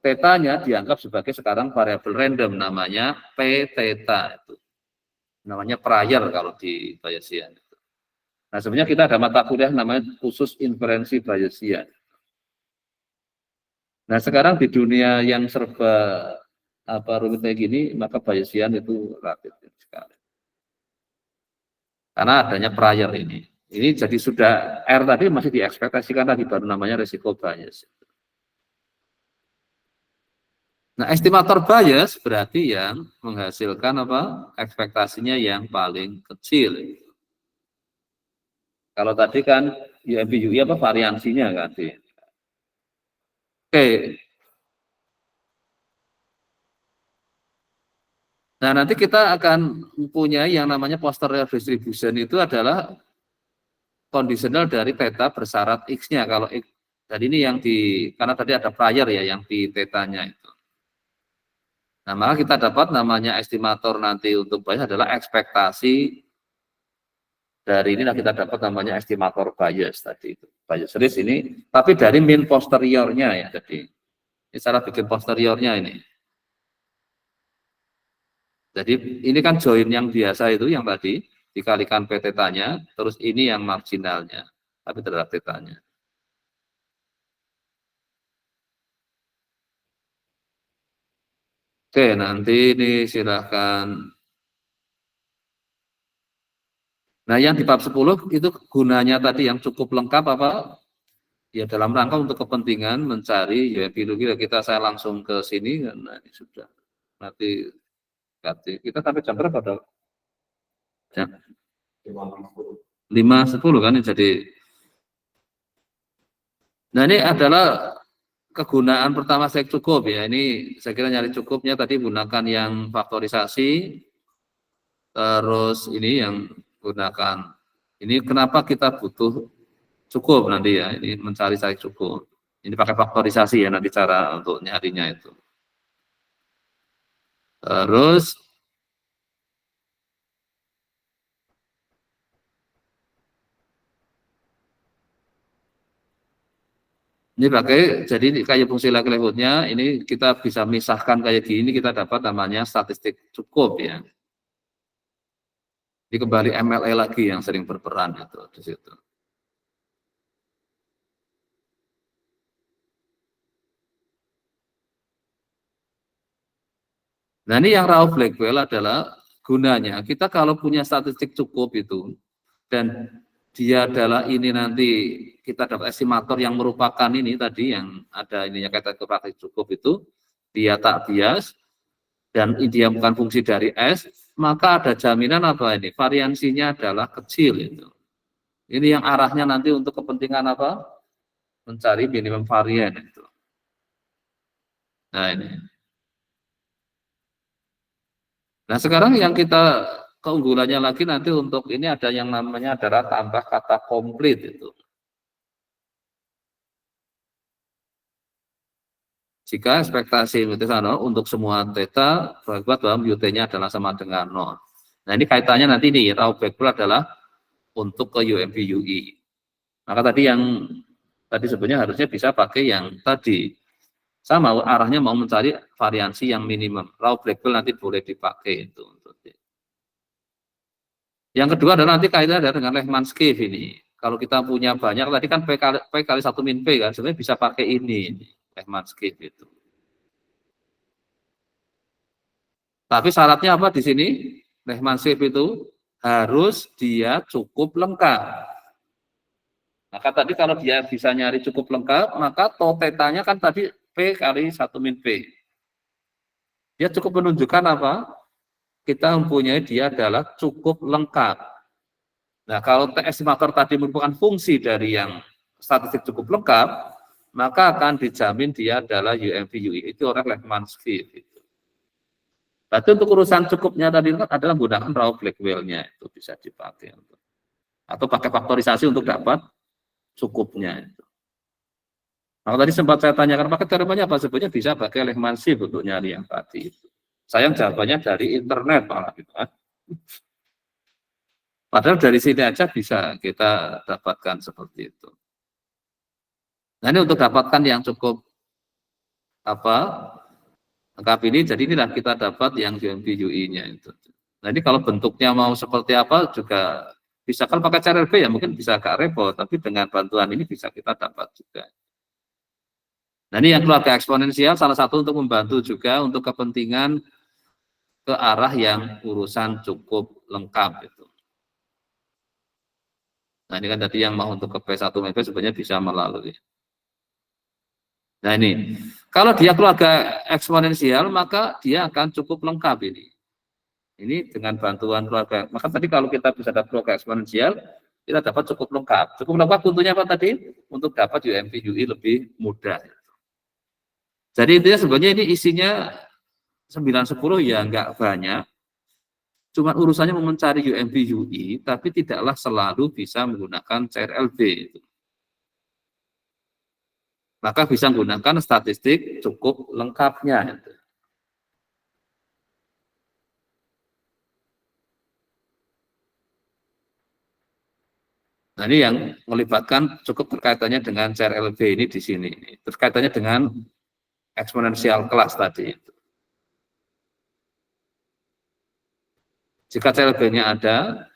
Theta-nya dianggap sebagai sekarang variabel random, namanya P theta itu. Namanya prior kalau di Bayesian. Nah, sebenarnya kita ada mata kuliah namanya khusus inferensi Bayesian. Nah, sekarang di dunia yang serba rumit kayak gini, maka Bayesian itu relatif sekali. Karena adanya prior ini. Ini jadi sudah R tadi masih diekspektasikan lagi baru namanya resiko bias. Nah, estimator bias berarti yang menghasilkan apa? Ekspektasinya yang paling kecil. Kalau tadi kan UMP UI apa variansinya kan? Oke. Nah, nanti kita akan mempunyai yang namanya posterior distribution itu adalah kondisional dari theta bersyarat X-nya. Kalau X, tadi ini yang karena tadi ada prior ya yang di theta-nya itu. Nah, maka kita dapat namanya estimator nanti untuk bias adalah ekspektasi dari ini kita dapat namanya estimator bias tadi itu. Bias risk ini, tapi dari mean posteriornya ya tadi. Ini cara bikin posteriornya ini. Jadi ini kan join yang biasa itu yang tadi dikalikan P theta-nya, terus ini yang marginalnya, tapi terhadap theta-nya. Oke, nanti ini silahkan Nah, yang di bab 10 itu gunanya tadi yang cukup lengkap apa? Ya dalam rangka untuk kepentingan mencari UMP kita saya langsung ke sini karena ini sudah nanti kita sampai jam berapa dong? Jam 5.10 kan jadi. Nah, ini adalah kegunaan pertama saya cukup ya. Ini saya kira nyari cukupnya tadi gunakan yang faktorisasi. Terus ini yang gunakan. Ini kenapa kita butuh cukup nanti ya. Ini mencari saya cukup. Ini pakai faktorisasi ya nanti cara untuk nyarinya itu. Terus ini pakai, jadi kayak fungsi likelihood-nya, ini kita bisa misahkan kayak gini, kita dapat namanya statistik cukup ya. Ini kembali MLA lagi yang sering berperan itu di situ. Nah, ini yang Rao Blackwell adalah gunanya. Kita kalau punya statistik cukup itu, dan dia adalah ini nanti kita dapat estimator yang merupakan ini tadi yang ada ininya kata statistik cukup itu, dia tak bias, dan dia bukan fungsi dari S, maka ada jaminan apa ini? Variansinya adalah kecil itu. Ini yang arahnya nanti untuk kepentingan apa? Mencari minimum varian itu. Nah ini. Nah sekarang yang kita keunggulannya lagi nanti untuk ini ada yang namanya adalah tambah kata komplit itu. Jika ekspektasi untuk semua theta berbuat bahwa UT-nya adalah sama dengan 0. Nah ini kaitannya nanti ini Rao Blackwell adalah untuk ke UMP UI. Maka tadi yang tadi sebenarnya harusnya bisa pakai yang tadi. Sama arahnya mau mencari variansi yang minimum. Rao Blackwell nanti boleh dipakai itu. Yang kedua adalah nanti kaitannya dengan Lehman-Schieff ini. Kalau kita punya banyak, tadi kan P kali 1 min P kan, sebenarnya bisa pakai ini Lehman-Schieff itu. Tapi syaratnya apa di sini? Lehman-Schieff itu harus dia cukup lengkap. Maka tadi kalau dia bisa nyari cukup lengkap, maka tau tetanya kan tadi P kali 1 min P. Dia cukup menunjukkan apa? Kita mempunyai dia adalah cukup lengkap. Nah, kalau estimator tadi merupakan fungsi dari yang statistik cukup lengkap, maka akan dijamin dia adalah UMP UI. Itu orang Lehman-Schieff. Berarti untuk urusan cukupnya tadi adalah menggunakan Rao Blackwell-nya itu bisa dipakai. Atau pakai faktorisasi untuk dapat cukupnya itu. Nah, tadi sempat saya tanyakan pakai teorinya apa sebenarnya bisa pakai Lehman-Schieff untuk nyari yang tadi itu. Sayang jawabannya dari internet malah gitu kan. Padahal dari sini aja bisa kita dapatkan seperti itu. Nah, ini untuk dapatkan yang cukup apa lengkap ini, jadi inilah kita dapat yang UMP UI-nya itu. Nah, ini kalau bentuknya mau seperti apa juga bisa. Kalau pakai CRLB ya mungkin bisa agak repot, tapi dengan bantuan ini bisa kita dapat juga. Nah, ini yang keluarga eksponensial salah satu untuk membantu juga untuk kepentingan ke arah yang urusan cukup lengkap itu. Nah, ini kan tadi yang mau untuk ke P1 MP sebenarnya bisa melalui. Nah, ini kalau dia keluarga eksponensial maka dia akan cukup lengkap ini. Ini dengan bantuan keluarga. Maka tadi kalau kita bisa dapat keluarga eksponensial, kita dapat cukup lengkap. Cukup lengkap tentunya apa tadi? Untuk dapat UMP UI lebih mudah. Jadi intinya sebenarnya ini isinya 9-10 ya enggak banyak. Cuma urusannya mau mencari UMP UI, tapi tidaklah selalu bisa menggunakan CRLB. Maka bisa menggunakan statistik cukup lengkapnya. Nah, ini yang melibatkan cukup berkaitannya dengan CRLB ini di sini. Terus kaitannya dengan eksponensial kelas tadi. Jika CRLB-nya ada,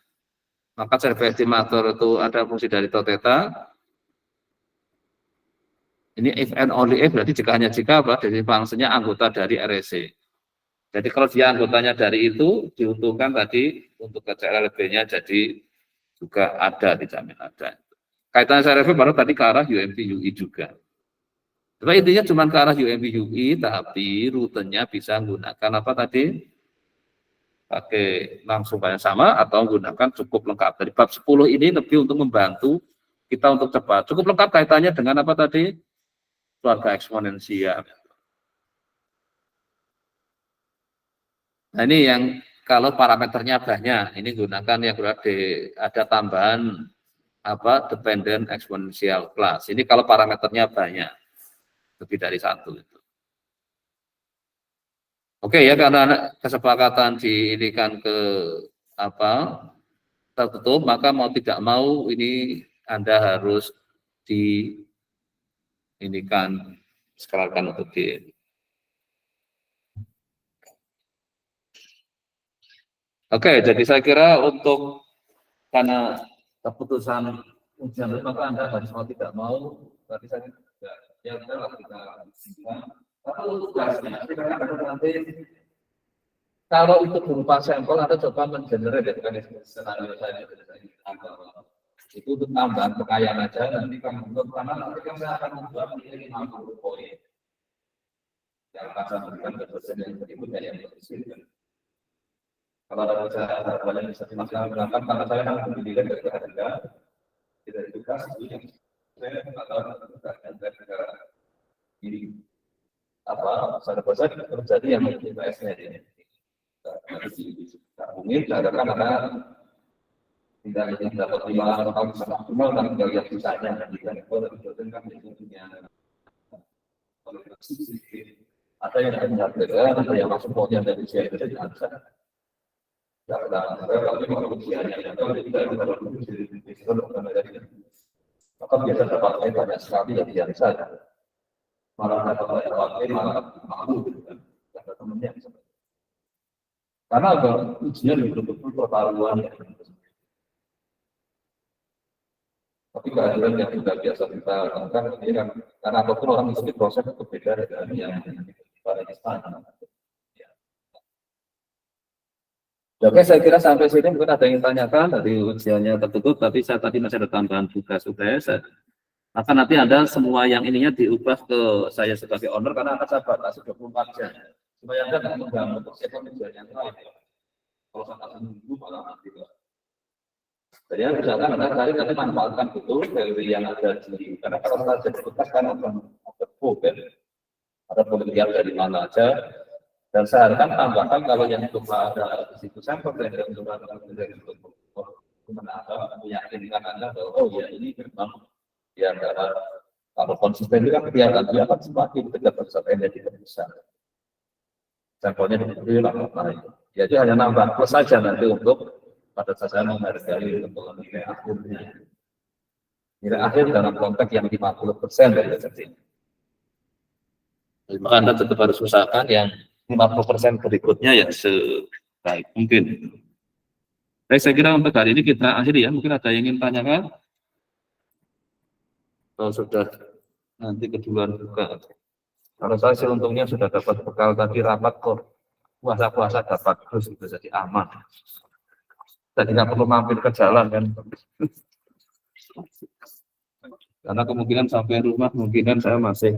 maka CRLB estimator itu ada fungsi dari tau theta. Ini if and only if, berarti jika hanya jika apa? Jadi fungsinya anggota dari RSC. Jadi kalau dia anggotanya dari itu, diuntungkan tadi untuk ke CRLB-nya jadi juga ada, dijamin ada. Kaitannya saya refer baru tadi ke arah UMP UI juga. Tapi intinya cuma ke arah UMP UI, tapi rutenya bisa menggunakan apa tadi? Pakai langsung yang sama atau menggunakan cukup lengkap. Dari bab 10 ini lebih untuk membantu kita untuk cepat. Cukup lengkap kaitannya dengan apa tadi? Keluarga eksponensial. Nah ini yang kalau parameternya banyak, ini gunakan yang berarti ada tambahan apa dependent exponential class. Ini kalau parameternya banyak, lebih dari satu. Oke ya, karena kesepakatan diinikan ke apa tertutup, maka mau tidak mau ini Anda harus diinikan sekalian untuk di. Oke, jadi saya kira untuk karena keputusan ujian maka Anda harus mau tidak mau, berarti saya tidak ya udahlah kita. Kalau tugasnya, nanti kalau itu berupa sampel, Anda coba mengenerate skenario saya itu untuk tambahan kekayaan aja. Nanti karena nanti kan saya akan membuat ini 50 poin yang akan saya berikan ke dosen yang berikutnya yang berbeda. Kalau ada banyak bisa dimaksudkan karena saya harus pendidikan dari ketiga tidak tugas yang saya atau ini apa saya terjadi yang IPS-nya ini. Mungkin katakan ada tidak dapat 5 tahun maksimal dan tinggal yang sisanya dan kalau kan itu punya ada yang tidak ada yang masuk poinnya dari usia itu tidak bisa. Maka biasa dapat banyak sekali yang biasa malah dapat malah malu ada temennya karena ujian betul-betul pertaruhan ya. Tapi kehadiran yang tidak biasa kita lakukan ini kan karena apapun orang mesti proses berbeda dengan yang pada istana. Oke, saya kira sampai sini mungkin ada yang tanyakan dari ujiannya tertutup, tapi saya tadi masih ada tambahan tugas UTS. Maka nanti Anda semua yang ininya diubah ke saya sebagai owner karena akan saya batasi 24 jam. Supaya Anda tidak mengganggu persiapan ujian yang lain. Kalau sampai menunggu malah nanti. Jadi misalkan Anda cari nanti manfaatkan betul dari yang ada di karena kalau kita jadi tugas kan akan ada penelitian dari mana aja. Dan seharusnya tambahkan kalau yang untuk ada di situ sampel dan untuk ada meyakinkan Anda bahwa oh ya ini memang ya karena kalau konsisten itu kan kelihatan dia akan semakin dekat tercapai energi terbesar. Sampelnya diberi apa itu. Ya itu hanya nambah plus saja nanti untuk pada saat menghargai untuk nilai akhirnya. Nilai akhir dalam konteks yang 50% dari rezeki. Maka Anda tetap harus usahakan yang 50% berikutnya ya sebaik mungkin. Baik, saya kira untuk hari ini kita akhiri ya. Mungkin ada yang ingin tanyakan? Kalau sudah nanti keduluan buka. Kalau saya sih untungnya sudah dapat bekal tadi rapat kok. Puasa-puasa dapat terus itu jadi aman. Jadi nggak perlu mampir ke jalan kan. Karena kemungkinan sampai rumah mungkinan saya masih